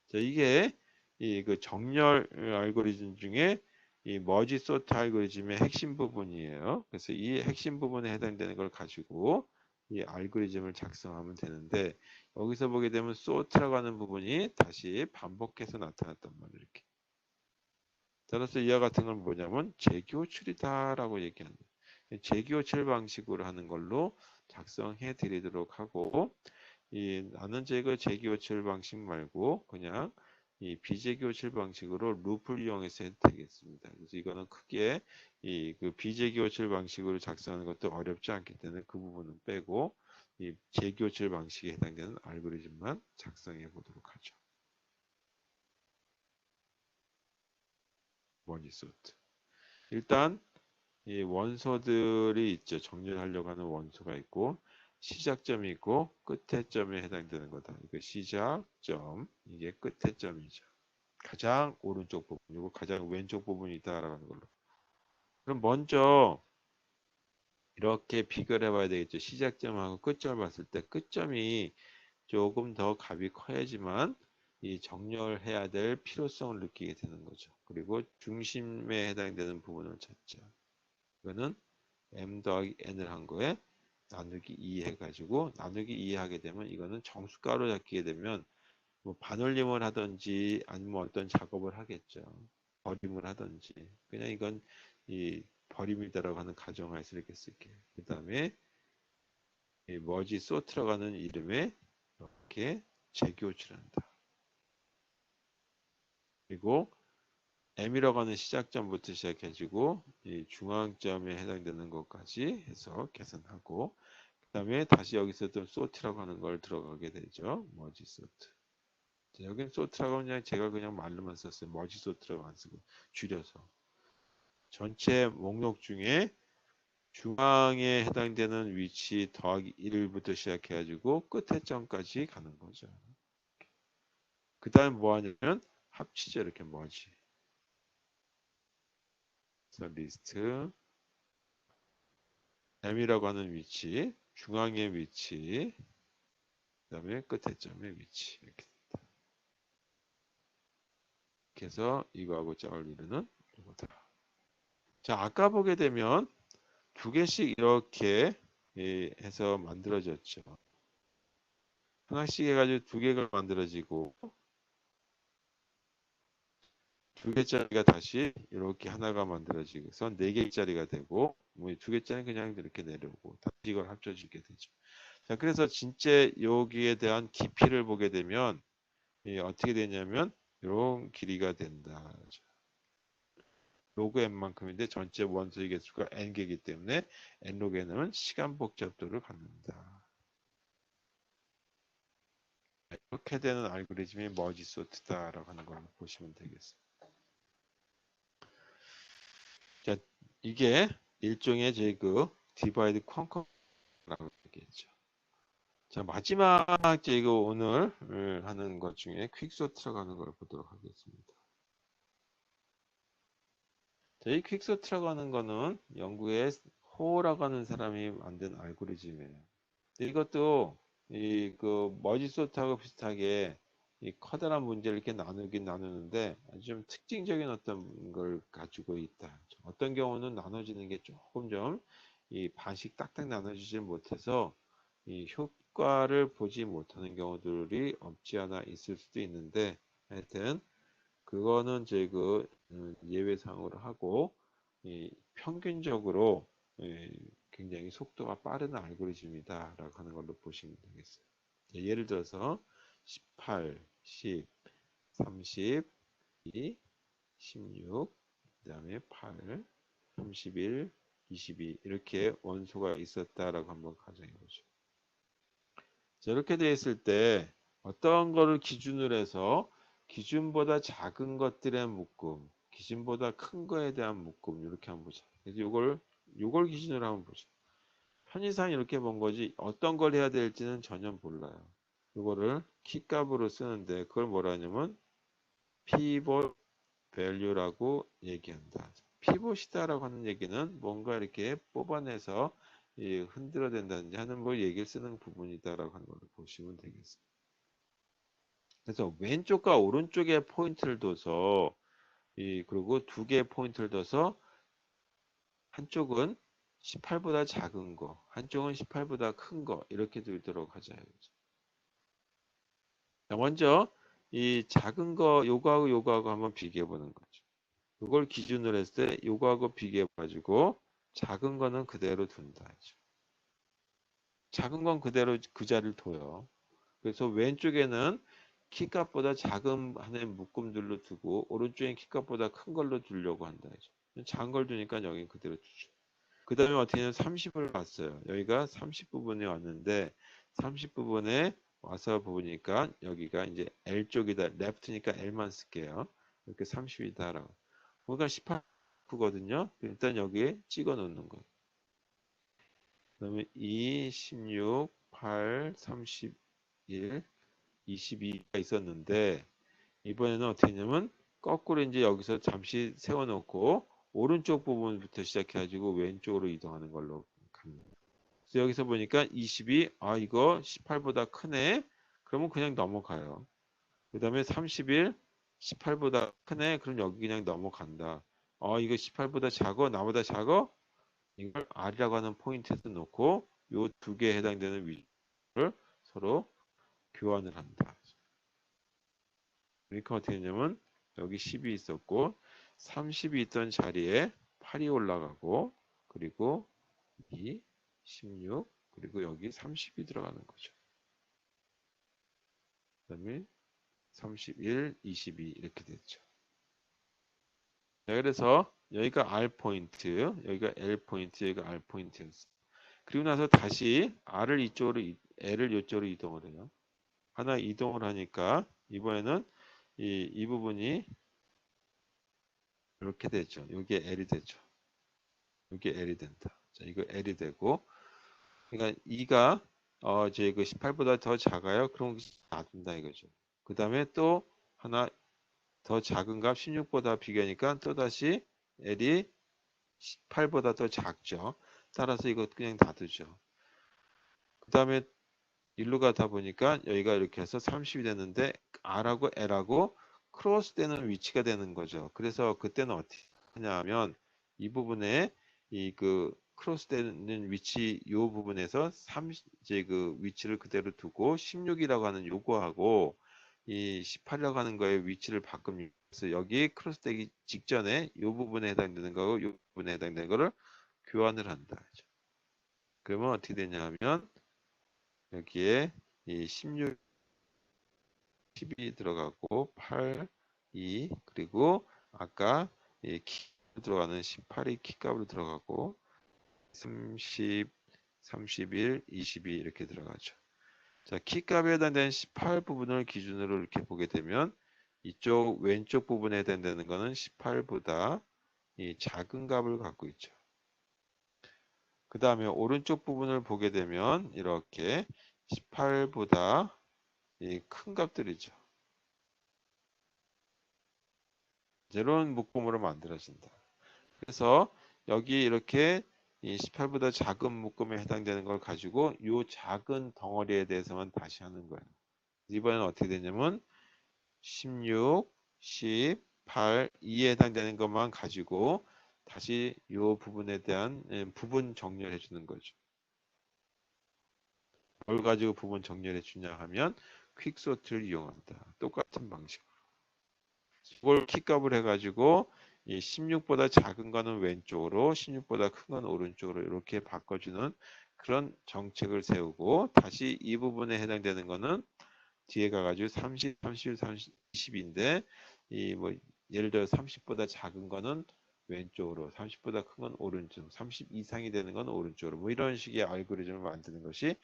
자, 이게 이 그 정렬 알고리즘 중에 이 머지 소트 알고리즘의 핵심 부분이에요. 그래서 이 핵심 부분에 해당되는 걸 가지고 이 알고리즘을 작성하면 되는데 여기서 보게 되면 소트라고 하는 부분이 다시 반복해서 나타났단 말이에요. 이렇게. 따라서 이와 같은 건 뭐냐면 재교출이다라고 얘기합니다. 재교출 방식으로 하는 걸로 작성해 드리도록 하고 이 나는 제거 재교출 방식 말고 그냥 이 비재교출 방식으로 루프를 이용해서 해도 되겠습니다. 그래서 이거는 크게 이 그 비재교출 방식으로 작성하는 것도 어렵지 않기 때문에 그 부분은 빼고 이 재교출 방식에 해당되는 알고리즘만 작성해 보도록 하죠. 머니소트. 일단 이 원소들이 있죠. 정렬하려고 하는 원소가 있고 시작점이 있고 끝에 점에 해당되는 거다. 이거 시작점, 이게 끝에 점이죠. 가장 오른쪽 부분, 그리고 가장 왼쪽 부분이 있다라는 걸로. 그럼 먼저 이렇게 비교를 해봐야 되겠죠. 시작점하고 끝점을 봤을 때 끝점이 조금 더 값이 커야지만 이 정렬해야 될 필요성을 느끼게 되는 거죠. 그리고 중심에 해당되는 부분을 찾자. 이거는 m 더하기 n을 한 거에 나누기 2 해가지고 나누기 2 하게 되면 이거는 정수가로 잡게 되면 뭐 반올림을 하든지 아니면 어떤 작업을 하겠죠. 버림을 하든지 그냥 이건 이 버림이다라고 하는 가정하에서 이렇게 쓸게요. 그 다음에 이 머지 소트라고 하는 이름에 이렇게 재교출한다. 그리고 M이라고 하는 시작점부터 시작해주고 이 중앙점에 해당되는 것까지 해서 계산하고 그 다음에 다시 여기서 또 소트라고 하는 걸 들어가게 되죠. 머지 소트. 여기는 소트라고 그냥 제가 그냥 말로만 썼어요. 머지 소트라고 안 쓰고 줄여서. 전체 목록 중에 중앙에 해당되는 위치 더하기 1부터 시작해가지고 끝에 점까지 가는 거죠. 그 다음 뭐 하냐면 합치죠. 이렇게 머지. 그래서 리스트 M이라고 하는 위치, 중앙의 위치, 그 다음에 끝에 점의 위치 이렇게 해서 이거하고 짝을 이루는 이거다. 자, 아까 보게 되면 두 개씩 이렇게 해서 만들어졌죠. 하나씩 해가지고 두 개가 만들어지고 두 개짜리가 다시 이렇게 하나가 만들어지고서 네 개짜리가 되고 뭐 두 개짜리는 그냥 이렇게 내려오고 다시 이걸 합쳐지게 되죠. 자, 그래서 진짜 여기에 대한 깊이를 보게 되면 어떻게 되냐면 이런 길이가 된다. 로그 n만큼인데 전체 원소의 개수가 n개이기 때문에 n 로그 n은 시간 복잡도를 갖는다. 이렇게 되는 알고리즘이 머지 소트다라고 하는 걸 보시면 되겠습니다. 자, 이게 일종의 제 그 디바이드 퀀컴라고 얘기했죠. 자, 마지막 제가 오늘 하는 것 중에 퀵소트라고 하는 걸 보도록 하겠습니다. 자, 이 퀵소트라고 하는 거는 영국의 호라고 하는 사람이 만든 알고리즘이에요. 이것도 이 그 머지소트하고 비슷하게 이 커다란 문제를 이렇게 나누긴 나누는데 좀 특징적인 어떤 걸 가지고 있다. 어떤 경우는 나눠지는 게 조금 좀 이 반씩 딱딱 나눠지지 못해서 이 효과를 보지 못하는 경우들이 없지 않아 있을 수도 있는데 하여튼 그거는 제 그 예외상으로 하고 이 평균적으로 굉장히 속도가 빠른 알고리즘이다라고 하는 걸로 보시면 되겠어요. 예를 들어서 18, 10, 30, 2, 16, 그다음에 8, 31, 22 이렇게 원소가 있었다라고 한번 가정해 보죠. 자, 이렇게 되어 있을 때 어떤 거를 기준으로 해서 기준보다 작은 것들의 묶음, 기준보다 큰 거에 대한 묶음 이렇게 한번 보자. 그래서 요걸 기준으로 한번 보죠. 편의상 이렇게 본 거지 어떤 걸 해야 될지는 전혀 몰라요. 이거를 키값으로 쓰는데 그걸 뭐라 하냐면 pivot value라고 얘기한다. 피봇이다라고 하는 얘기는 뭔가 이렇게 뽑아내서 흔들어 된다든지 하는 뭐 얘기를 쓰는 부분이다라고 하는 걸 보시면 되겠습니다. 그래서 왼쪽과 오른쪽에 포인트를 둬서 그리고 두 개의 포인트를 둬서 한쪽은 18보다 작은 거, 한쪽은 18보다 큰 거 이렇게 두도록 하자. 자, 먼저 이 작은 거 요거하고 한번 비교해 보는 거죠. 이걸 기준으로 했을 때 요거하고 비교해 가지고 작은 거는 그대로 둔다. 작은 건 그대로 그 자리를 둬요. 그래서 왼쪽에는 키값보다 작은 하나의 묶음들로 두고 오른쪽엔 키값보다 큰 걸로 두려고 한다. 작은 걸 두니까 여기 그대로 두죠. 그 다음에 어떻게 하냐면 30을 봤어요. 여기가 30 부분에 왔는데 30 부분에 와서 보니까 여기가 이제 L 쪽이다. 레프트니까 L만 쓸게요. 이렇게 30이다라고. 그러니까 18거든요. 일단 여기에 찍어 놓는 거예요. 그다음에 2, 16, 8, 31, 22가 있었는데 이번에는 어떻게 했냐면 거꾸로 이제 여기서 잠시 세워놓고 오른쪽 부분부터 시작해가지고 왼쪽으로 이동하는 걸로 갑니다. 그래서 여기서 보니까 22, 아 이거 18보다 크네. 그러면 그냥 넘어가요. 그 다음에 31, 18보다 크네. 그럼 여기 그냥 넘어간다. 이거 18보다 작어? 나보다 작어? 이걸 R이라고 하는 포인트에서 놓고 요 두 개에 해당되는 위치를 서로 교환을 한다. 그러니까 어떻게 되냐면 여기 10이 있었고 30이 있던 자리에 8이 올라가고 그리고 2, 16 그리고 여기 30이 들어가는 거죠. 그다음에 31, 22 이렇게 됐죠. 자, 그래서 여기가 R 포인트, 여기가 L 포인트, 여기가 R 포인트였어. 그리고 나서 다시 R을 이쪽으로, L을 이쪽으로 이동을 해요. 하나 이동을 하니까 이번에는 이 부분이 이렇게 되죠. 이게 L이 되죠. 이게 L이 된다. 자, 이거 L이 되고, 그러니까 2가 이제 그 18보다 더 작아요. 그럼 놔둔다 이거죠. 그 다음에 또 하나 더 작은 값 16보다 비교하니까 또 다시 L이 18보다 더 작죠. 따라서 이거 그냥 놔두죠. 그 다음에 일로 가다 보니까 여기가 이렇게 해서 30이 됐는데 R하고 L하고 크로스 되는 위치가 되는 거죠. 그래서 그때는 어떻게 하냐면 이 부분에 이 그 크로스 되는 위치 요 부분에서 30 이제 그 위치를 그대로 두고 16이라고 하는 요거하고 이 18이라고 하는 거의 위치를 바꿉니다. 그래서 여기 크로스 되기 직전에 요 부분에 해당되는 거고 요 부분에 해당되는 거를 교환을 한다. 그러면 어떻게 되냐면 여기에 이 16, 10이 들어가고 8, 2 그리고 아까 키 들어가는 18이 키값으로 들어가고 30, 31, 22 이렇게 들어가죠. 자, 키값에 해당되는 18 부분을 기준으로 이렇게 보게 되면 이쪽 왼쪽 부분에 해당되는 거는 18보다 이 작은 값을 갖고 있죠. 그 다음에 오른쪽 부분을 보게 되면 이렇게 18보다 이 큰 값들이죠. 이런 묶음으로 만들어진다. 그래서 여기 이렇게 이 18보다 작은 묶음에 해당되는 걸 가지고 이 작은 덩어리에 대해서만 다시 하는 거예요. 이번에는 어떻게 되냐면 16, 18, 2에 해당되는 것만 가지고 다시 이 부분에 대한 부분 정렬해 주는 거죠. 뭘 가지고 부분 정렬해 주냐 하면 퀵소트를 이용한다. 똑같은 방식으로. 이걸 키값을 해가지고 이 16보다 작은 거는 왼쪽으로 16보다 큰 건 오른쪽으로 이렇게 바꿔주는 그런 정책을 세우고 다시 이 부분에 해당되는 거는 뒤에 가가지고 30, 30, 30, 20인데 이 뭐 예를 들어 30보다 작은 거는 왼쪽으로 30보다 큰 건 오른쪽 30 이상이 되는 건 오른쪽으로 뭐 이런 식의 알고리즘을 만드는 것이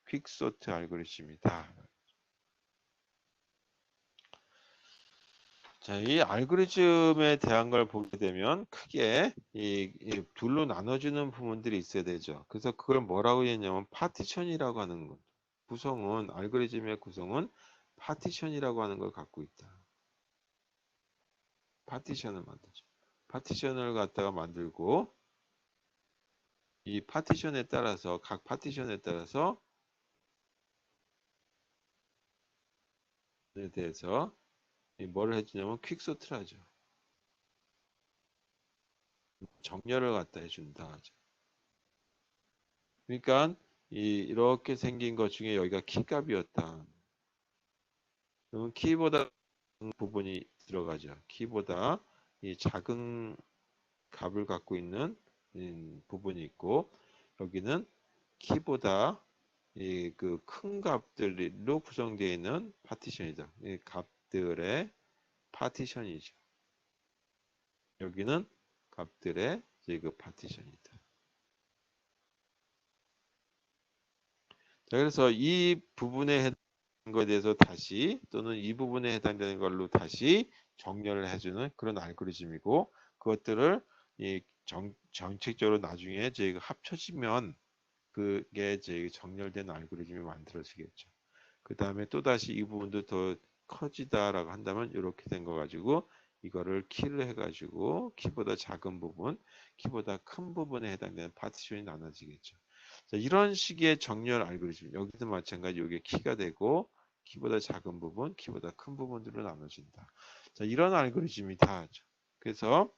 퀵소트 알고리즘이다. 자, 이 알고리즘에 대한 걸 보게 되면 크게 이 둘로 나눠주는 부분들이 있어야 되죠. 그래서 그걸 뭐라고 했냐면 파티션이라고 하는 것. 구성은 알고리즘의 구성은 파티션이라고 하는 걸 갖고 있다. 파티션을 만들죠. 파티션을 갖다가 만들고 이 파티션에 따라서 각 파티션에 따라서 에 대해서 뭐를 해주냐면 퀵소트를 하죠. 정렬을 갖다 해준다 하죠. 그러니까 이렇게 생긴 것 중에 여기가 키값이었다. 그러면 키보다 작은 부분이 들어가죠. 키보다 이 작은 값을 갖고 있는 부분이 있고 여기는 키보다 이 그 큰 값들로 구성되어 있는 파티션이다. 이 값들의 파티션이죠. 여기는 값들의 이제 그 파티션이다. 자, 그래서 이 부분에 해당되는 것에 대해서 다시 또는 이 부분에 해당되는 걸로 다시 정렬을 해주는 그런 알고리즘이고 그것들을 이 정책적으로 나중에 저희가 합쳐지면 그게 제 정렬된 알고리즘이 만들어지겠죠. 그 다음에 또 다시 이 부분도 더 커지다라고 한다면 이렇게 된 거 가지고 이거를 키를 해가지고 키보다 작은 부분, 키보다 큰 부분에 해당되는 파티션이 나눠지겠죠. 자, 이런 식의 정렬 알고리즘 여기도 마찬가지 이게 키가 되고 키보다 작은 부분, 키보다 큰 부분들로 나눠진다. 자, 이런 알고리즘이 다 하죠. 그래서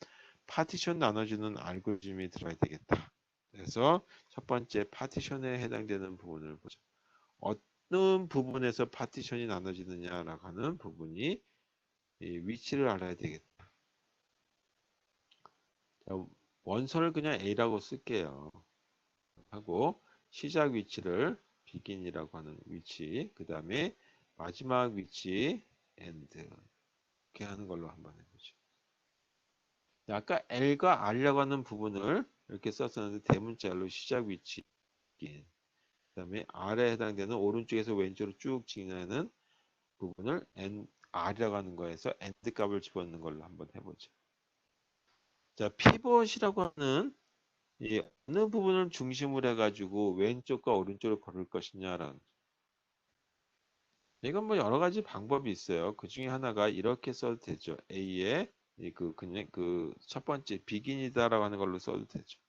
파티션 나눠주는 알고리즘이 들어야 되겠다. 그래서 첫 번째 파티션에 해당되는 부분을 보죠. 어느 부분에서 파티션이 나눠지느냐라고 하는 부분이 이 위치를 알아야 되겠다. 자, 원선을 그냥 A라고 쓸게요. 하고 시작 위치를 begin이라고 하는 위치, 그 다음에 마지막 위치 end 이렇게 하는 걸로 한번 해보죠. 아까 L과 R이라고 하는 부분을 이렇게 썼었는데 대문자로 시작 위치 begin, 그 다음에 R에 해당되는 오른쪽에서 왼쪽으로 쭉 진행하는 부분을 R이라고 하는 거에서 end 값을 집어넣는 걸로 한번 해보죠. 자, 피벗이라고 하는 이 어느 부분을 중심으로 해가지고 왼쪽과 오른쪽을 걸을 것이냐라는, 이건 뭐 여러 가지 방법이 있어요. 그 중에 하나가 이렇게 써도 되죠. A에 그냥 그 첫 번째 비긴이다라고 하는 걸로 써도 되죠.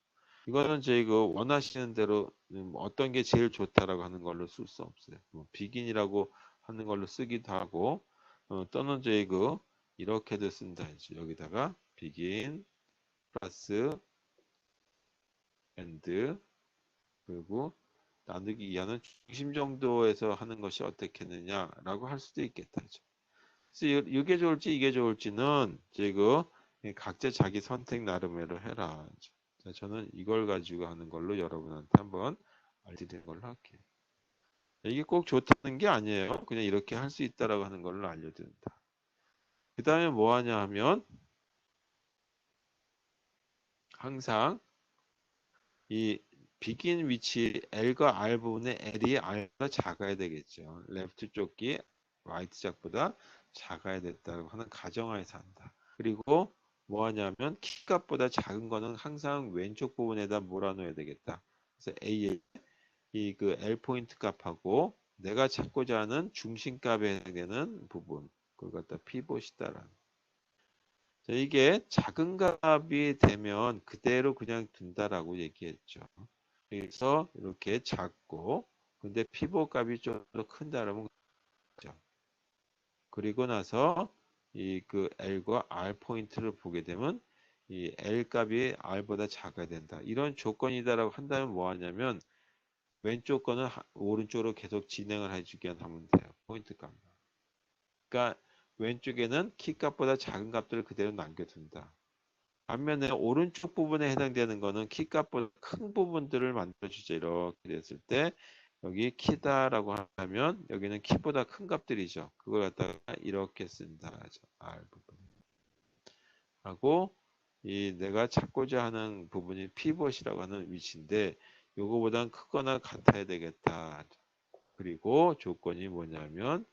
이거는 저희 그 원하시는 대로 어떤 게 제일 좋다라고 하는 걸로 쓸 수 없어요. 뭐 비긴이라고 하는 걸로 쓰기도 하고 또는 저희 그 이렇게도 쓴다 이제 여기다가 비긴 플러스 엔드 그리고 나누기 이하는 중심 정도에서 하는 것이 어떻겠느냐라고 할 수도 있겠다. 그래서 이게 좋을지 이게 좋을지는 지금 각자 자기 선택 나름대로 해라. 자, 저는 이걸 가지고 하는 걸로 여러분한테 한번 알려드리는 걸로 할게요. 이게 꼭 좋다는 게 아니에요. 그냥 이렇게 할 수 있다라고 하는 걸로 알려드린다. 그 다음에 뭐 하냐 하면 항상 이 begin 위치 L과 R 부분의 L이 R보다 작아야 되겠죠. 레프트 쪽이 라이트 쪽보다 작아야 됐다고 하는 가정하에서 한다. 그리고 뭐 하냐면 키값보다 작은 거는 항상 왼쪽 부분에다 몰아넣어야 되겠다. 그래서 A의 이 그 L 포인트 값하고 내가 찾고자 하는 중심값에 해당되는 부분 그걸 갖다 피봇이다라는. 자, 이게 작은 값이 되면 그대로 그냥 둔다라고 얘기했죠. 그래서 이렇게 작고 근데 피벗 값이 좀 더 큰다라면 그죠. 그리고 나서 이 그 L과 R 포인트를 보게 되면 이 L 값이 R보다 작아야 된다. 이런 조건이다라고 한다면 뭐 하냐면 왼쪽 거는 오른쪽으로 계속 진행을 해주기만 하면 돼요. 포인트 값. 그러니까 왼쪽에는 키 값보다 작은 값들을 그대로 남겨둔다. 반면에 오른쪽 부분에 해당되는 거는 키 값보다 큰 부분들을 만들어주죠. 이렇게 됐을 때 여기 키다라고 하면 여기는 키보다 큰 값들이죠. 그걸 갖다가 이렇게 쓴다. R 부분. 하고 이 내가 찾고자 하는 부분이 피벗이라고 하는 위치인데 요거보단 크거나 같아야 되겠다. 그리고 조건이 뭐냐면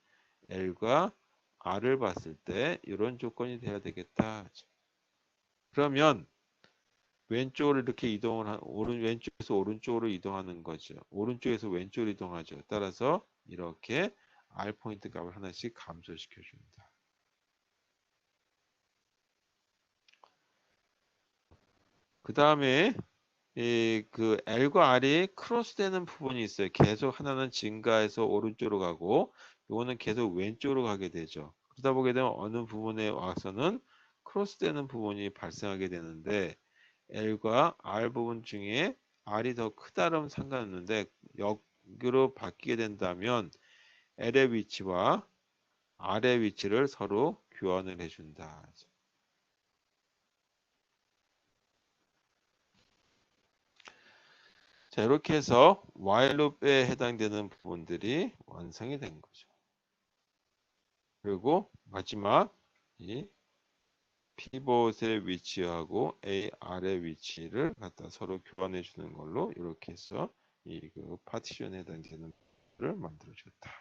L과 R을 봤을 때 이런 조건이 돼야 되겠다. 그러면 왼쪽으로 이렇게 이동을 왼쪽에서 오른쪽으로 이동하는 거죠. 오른쪽에서 왼쪽으로 이동하죠. 따라서 이렇게 R 포인트 값을 하나씩 감소시켜 줍니다. 그 다음에 그 L과 R이 크로스되는 부분이 있어요. 계속 하나는 증가해서 오른쪽으로 가고 이거는 계속 왼쪽으로 가게 되죠. 그러다 보게 되면 어느 부분에 와서는 크로스되는 부분이 발생하게 되는데 L과 R 부분 중에 R이 더 크다면 상관없는데 역으로 바뀌게 된다면 L의 위치와 R의 위치를 서로 교환을 해준다. 자, 이렇게 해서 while loop에 해당되는 부분들이 완성이 된 거죠. 그리고 마지막 이 피봇의 위치하고 AR의 위치를 갖다 서로 교환해 주는 걸로 이렇게 해서 이 그 파티션에 해당되는 를 만들어 줬다.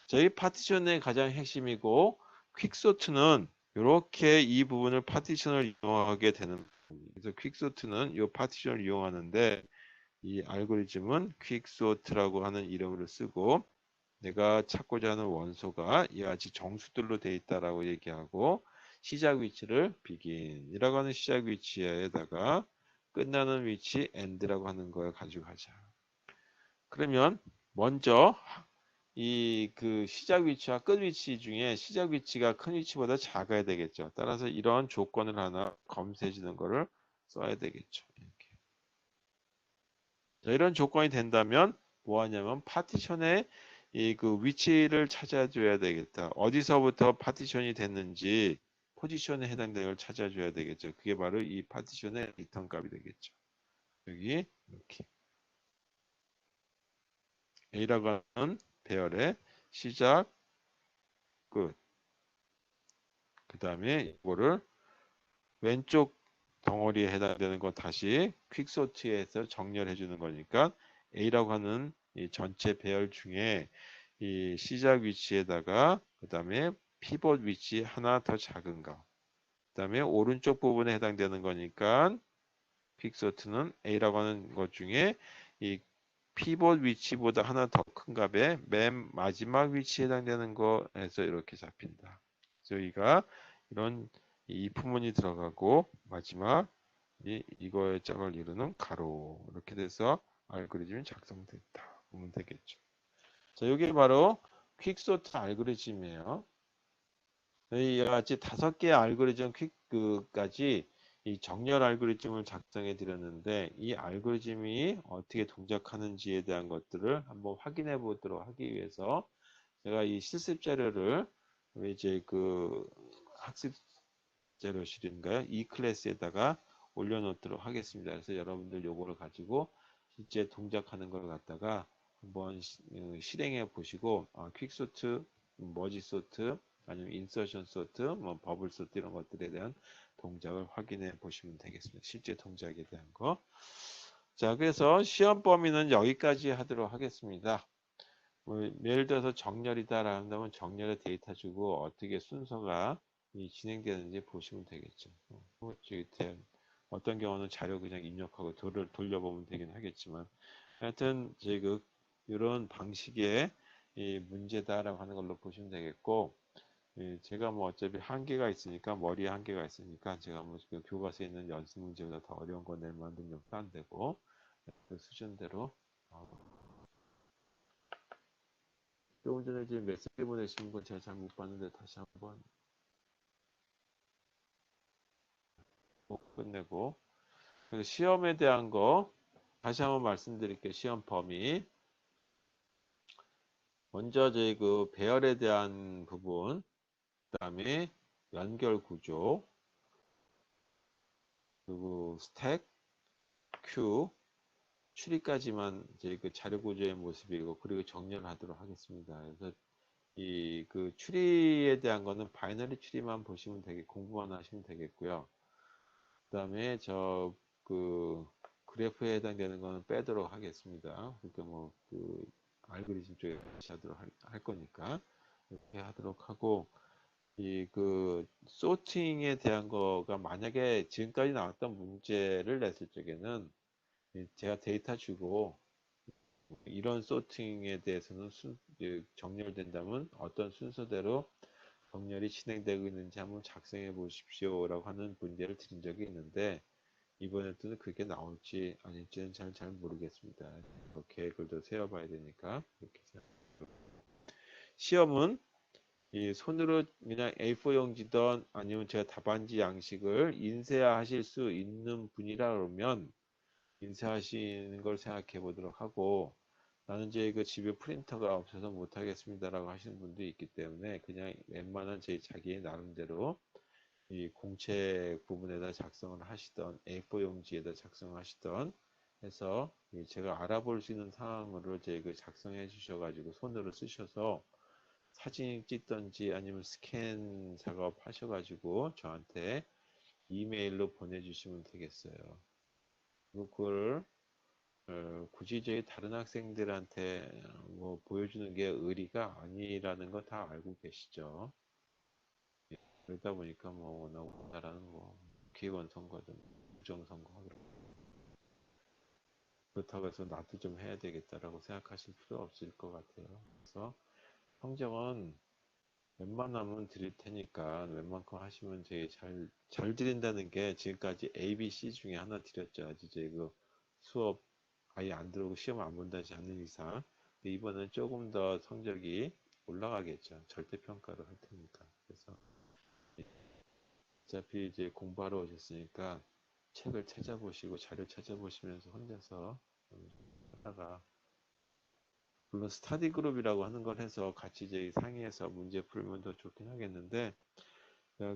저희 파티션의 가장 핵심이고 퀵소트는 이렇게 이 부분을 파티션을 이용하게 되는 부분이에요. 그래서 퀵소트는 이 파티션을 이용하는데 이 알고리즘은 퀵소트라고 하는 이름을 쓰고 내가 찾고자 하는 원소가 이와 같이 정수들로 되어 있다라고 얘기하고 시작 위치를 begin이라고 하는 시작 위치에다가 끝나는 위치 end라고 하는 걸 가지고 가자. 그러면 먼저 이 그 시작 위치와 끝 위치 중에 시작 위치가 큰 위치보다 작아야 되겠죠. 따라서 이런 조건을 하나 검사해 주는 거를 써야 되겠죠. 이렇게. 자, 이런 조건이 된다면 뭐 하냐면 파티션의 이 그 위치를 찾아줘야 되겠다. 어디서부터 파티션이 됐는지 포지션에 해당되는 걸 찾아줘야 되겠죠. 그게 바로 이 파티션의 리턴 값이 되겠죠. 여기 이렇게 A라고 하는 배열의 시작, 끝. 그 다음에 이거를 왼쪽 덩어리에 해당되는 거 다시 퀵소트에서 정렬해 주는 거니까 A라고 하는 이 전체 배열 중에 이 시작 위치에다가 그 다음에 피벗 위치 하나 더 작은 거. 그 다음에 오른쪽 부분에 해당되는 거니까 퀵소트는 A라고 하는 것 중에 이 피벗 위치보다 하나 더 큰 값에 맨 마지막 위치에 해당되는 거에서 이렇게 잡힌다. 저희가 이런 이 부분이 들어가고 마지막 이거의 짝을 이루는 가로 이렇게 돼서 알고리즘이 작성됐다 보면 되겠죠. 자, 이게 바로 퀵소트 알고리즘이에요. 이와 같이 5개의 알고리즘 퀵까지 이 정렬 알고리즘을 작성해 드렸는데 이 알고리즘이 어떻게 동작하는지에 대한 것들을 한번 확인해 보도록 하기 위해서 제가 이 실습 자료를 이제 그 학습 자료실인가요? 이 클래스에다가 올려놓도록 하겠습니다. 그래서 여러분들 요거를 가지고 실제 동작하는 걸 갖다가 한번 실행해 보시고 퀵소트, 머지 소트, 아니면 인서션 소트, 뭐 버블 소트 이런 것들에 대한 동작을 확인해 보시면 되겠습니다. 실제 동작에 대한 거. 자, 그래서 시험 범위는 여기까지 하도록 하겠습니다. 뭐 예를 들어서 정렬이다라고 한다면 정렬의 데이터 주고 어떻게 순서가 진행되는지 보시면 되겠죠. 어떤 경우는 자료 그냥 입력하고 돌려보면 되긴 하겠지만 하여튼 이런 방식의 이 문제다라고 하는 걸로 보시면 되겠고 제가 뭐 어차피 한계가 있으니까 머리에 한계가 있으니까 제가 뭐 교과서에 있는 연습 문제보다 더 어려운 거 낼 만한 능력도 안 되고 그 수준대로 조금 전에 지금 메시지 보내신 건 제가 잘 못 봤는데 다시 한번 꼭 끝내고 그래서 시험에 대한 거 다시 한번 말씀드릴게요. 시험 범위 먼저 저희 그 배열에 대한 부분 그다음에 연결 구조 그리고 스택, 큐, 추리까지만 저희 그 자료 구조의 모습이고 그리고 정렬하도록 하겠습니다. 그래서 이 그 추리에 대한 거는 바이너리 추리만 보시면 공부만 하시면 되겠고요. 그다음에 그 그래프에 해당되는 거는 빼도록 하겠습니다. 그러니까 뭐 그 알고리즘 쪽에 같이 하도록 할 거니까 이렇게 하도록 하고 이 그 소팅에 대한 거가 만약에 지금까지 나왔던 문제를 냈을 적에는 제가 데이터 주고 이런 소팅에 대해서는 정렬된다면 어떤 순서대로 정렬이 진행되고 있는지 한번 작성해 보십시오라고 하는 문제를 드린 적이 있는데 이번에도 그게 나올지 아닐지는 잘 모르겠습니다. 계획을 더 세워봐야 되니까 이렇게 시험은 이 손으로 그냥 A4 용지든 아니면 제가 답안지 양식을 인쇄하실 수 있는 분이라 그러면 인쇄하시는 걸 생각해 보도록 하고 나는 이제 그 집에 프린터가 없어서 못 하겠습니다라고 하시는 분도 있기 때문에 그냥 웬만한 자기의 나름대로 이 공책 부분에다 작성을 하시던 A4 용지에다 작성을 하시던 해서 제가 알아볼 수 있는 상황으로 그 작성해 주셔가지고 손으로 쓰셔서 사진 찍던지 아니면 스캔 작업 하셔가지고 저한테 이메일로 보내주시면 되겠어요. 그걸 굳이 저희 다른 학생들한테 뭐 보여주는 게 의리가 아니라는 거 다 알고 계시죠. 예, 그러다 보니까 뭐 워낙 우리나라는 뭐 국회의원 선거든 부정선거 그렇다고 해서 나도 좀 해야 되겠다라고 생각하실 필요 없을 것 같아요. 그래서 성적은 웬만하면 드릴 테니까 웬만큼 하시면 되게 잘 드린다는 게 지금까지 A, B, C 중에 하나 드렸죠. 이제 그 수업 아예 안 들어오고 시험 안 본다지 않는 이상. 근데 이번엔 조금 더 성적이 올라가겠죠. 절대평가를 할 테니까. 그래서 어차피 이제 공부하러 오셨으니까 책을 찾아보시고 자료 찾아보시면서 혼자서 하다가 물론 스터디 그룹이라고 하는 걸 해서 같이 이제 상의해서 문제 풀면 더 좋긴 하겠는데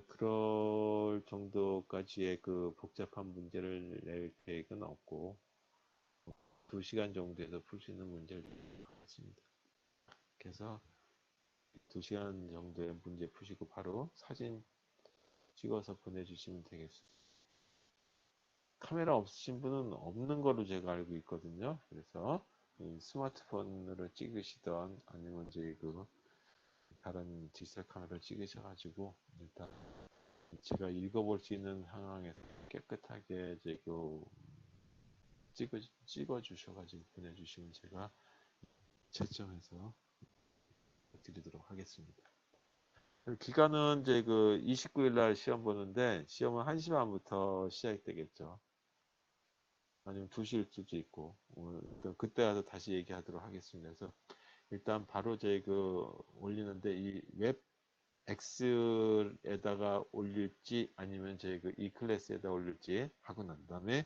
그럴 정도까지의 그 복잡한 문제를 낼 계획은 없고 2시간 정도에서 풀 수 있는 문제를 냈습니다. 그래서 2시간 정도의 문제 푸시고 바로 사진 찍어서 보내주시면 되겠습니다. 카메라 없으신 분은 없는 걸로 제가 알고 있거든요. 그래서 스마트폰으로 찍으시던 아니면 이제 그 다른 디지털 카메라로 찍으셔가지고 일단 제가 읽어볼 수 있는 상황에서 깨끗하게 이제 그 찍어 주셔가지고 보내주시면 제가 채점해서 드리도록 하겠습니다. 기간은 이제 그 29일 날 시험 보는데 시험은 1시 반부터 시작되겠죠. 아니면 2시일 수도 있고 그때 와서 다시 얘기하도록 하겠습니다. 그래서 일단 바로 제 그 올리는데 이 웹 X에다가 올릴지 아니면 제 그 E 클래스에다 올릴지 하고 난 다음에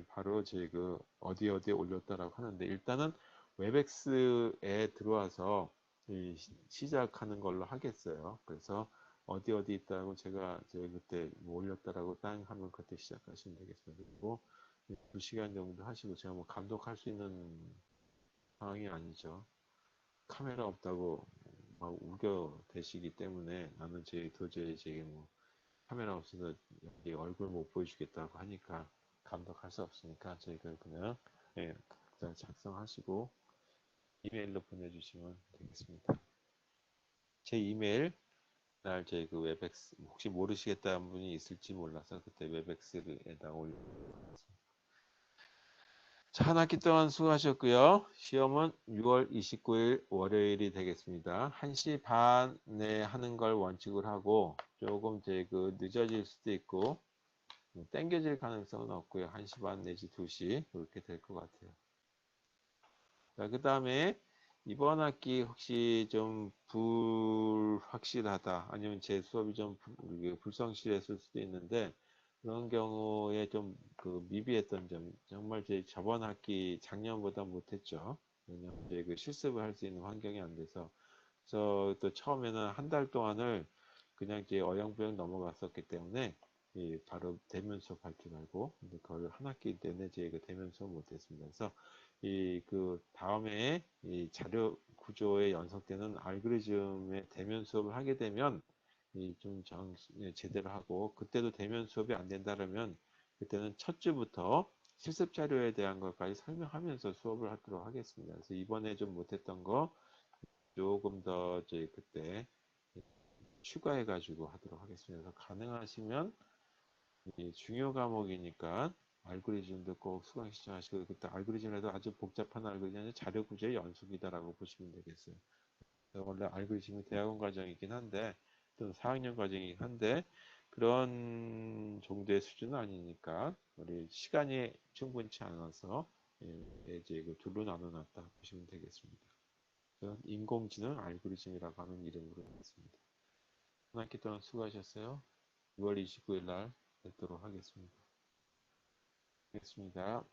바로 제 그 어디에 올렸다라고 하는데 일단은 웹엑스에 들어와서 시작하는 걸로 하겠어요. 그래서 어디 있다고 제가 그때 뭐 올렸다라고 땅 하면 그때 시작하시면 되겠습니다. 그리고 2시간 정도 하시고 제가 뭐 감독할 수 있는 상황이 아니죠. 카메라 없다고 막 우겨대시기 때문에 나는 도저히 뭐 카메라 없어서 얼굴 못 보여주겠다고 하니까 감독할 수 없으니까 저희가 그냥 각자 작성하시고 이메일로 보내주시면 되겠습니다. 제 이메일 날 제 그 웹엑스 혹시 모르시겠다는 분이 있을지 몰라서 그때 웹엑스에다 올려드리겠습니다. 자, 한 학기 동안 수고하셨고요. 시험은 6월 29일 월요일이 되겠습니다. 1시 반에 하는 걸 원칙으로 하고 조금 이제 그 늦어질 수도 있고 땡겨질 가능성은 없고요. 1시 반 내지 2시 그렇게 될 것 같아요. 자, 그 다음에 이번 학기 혹시 좀 불확실하다 아니면 제 수업이 좀 불성실했을 수도 있는데 그런 경우에 좀 그 미비했던 점 정말 제 저번 학기 작년보다 못했죠. 왜냐하면 이제 그 실습을 할 수 있는 환경이 안 돼서 그래서 또 처음에는 한 달 동안을 그냥 이제 어영부영 넘어갔었기 때문에 바로 대면 수업 할 줄 알고 근데 그걸 한 학기 내내 제 그 대면 수업 못했습니다. 그래서 그 다음에 이 자료 구조에 연속되는 알고리즘의 대면 수업을 하게 되면 좀 제대로 하고 그때도 대면 수업이 안 된다면 그때는 첫 주부터 실습 자료에 대한 것까지 설명하면서 수업을 하도록 하겠습니다. 그래서 이번에 좀 못했던 거 조금 더 이제 그때 추가해 가지고 하도록 하겠습니다. 그래서 가능하시면 중요 과목이니까 알고리즘도 꼭 수강 신청하시고 그때 알고리즘에도 아주 복잡한 알고리즘이 아니라 자료 구조의 연속이다라고 보시면 되겠어요. 원래 알고리즘이 대학원 과정이긴 한데 또 4학년 과정이긴 한데 그런 정도의 수준은 아니니까 우리 시간이 충분치 않아서 이제 그 둘로 나눠놨다 보시면 되겠습니다. 인공지능 알고리즘이라고 하는 이름으로 했습니다. 한 학기 동안 수고하셨어요. 6월 29일 날 뵙도록 하겠습니다. 알겠습니다.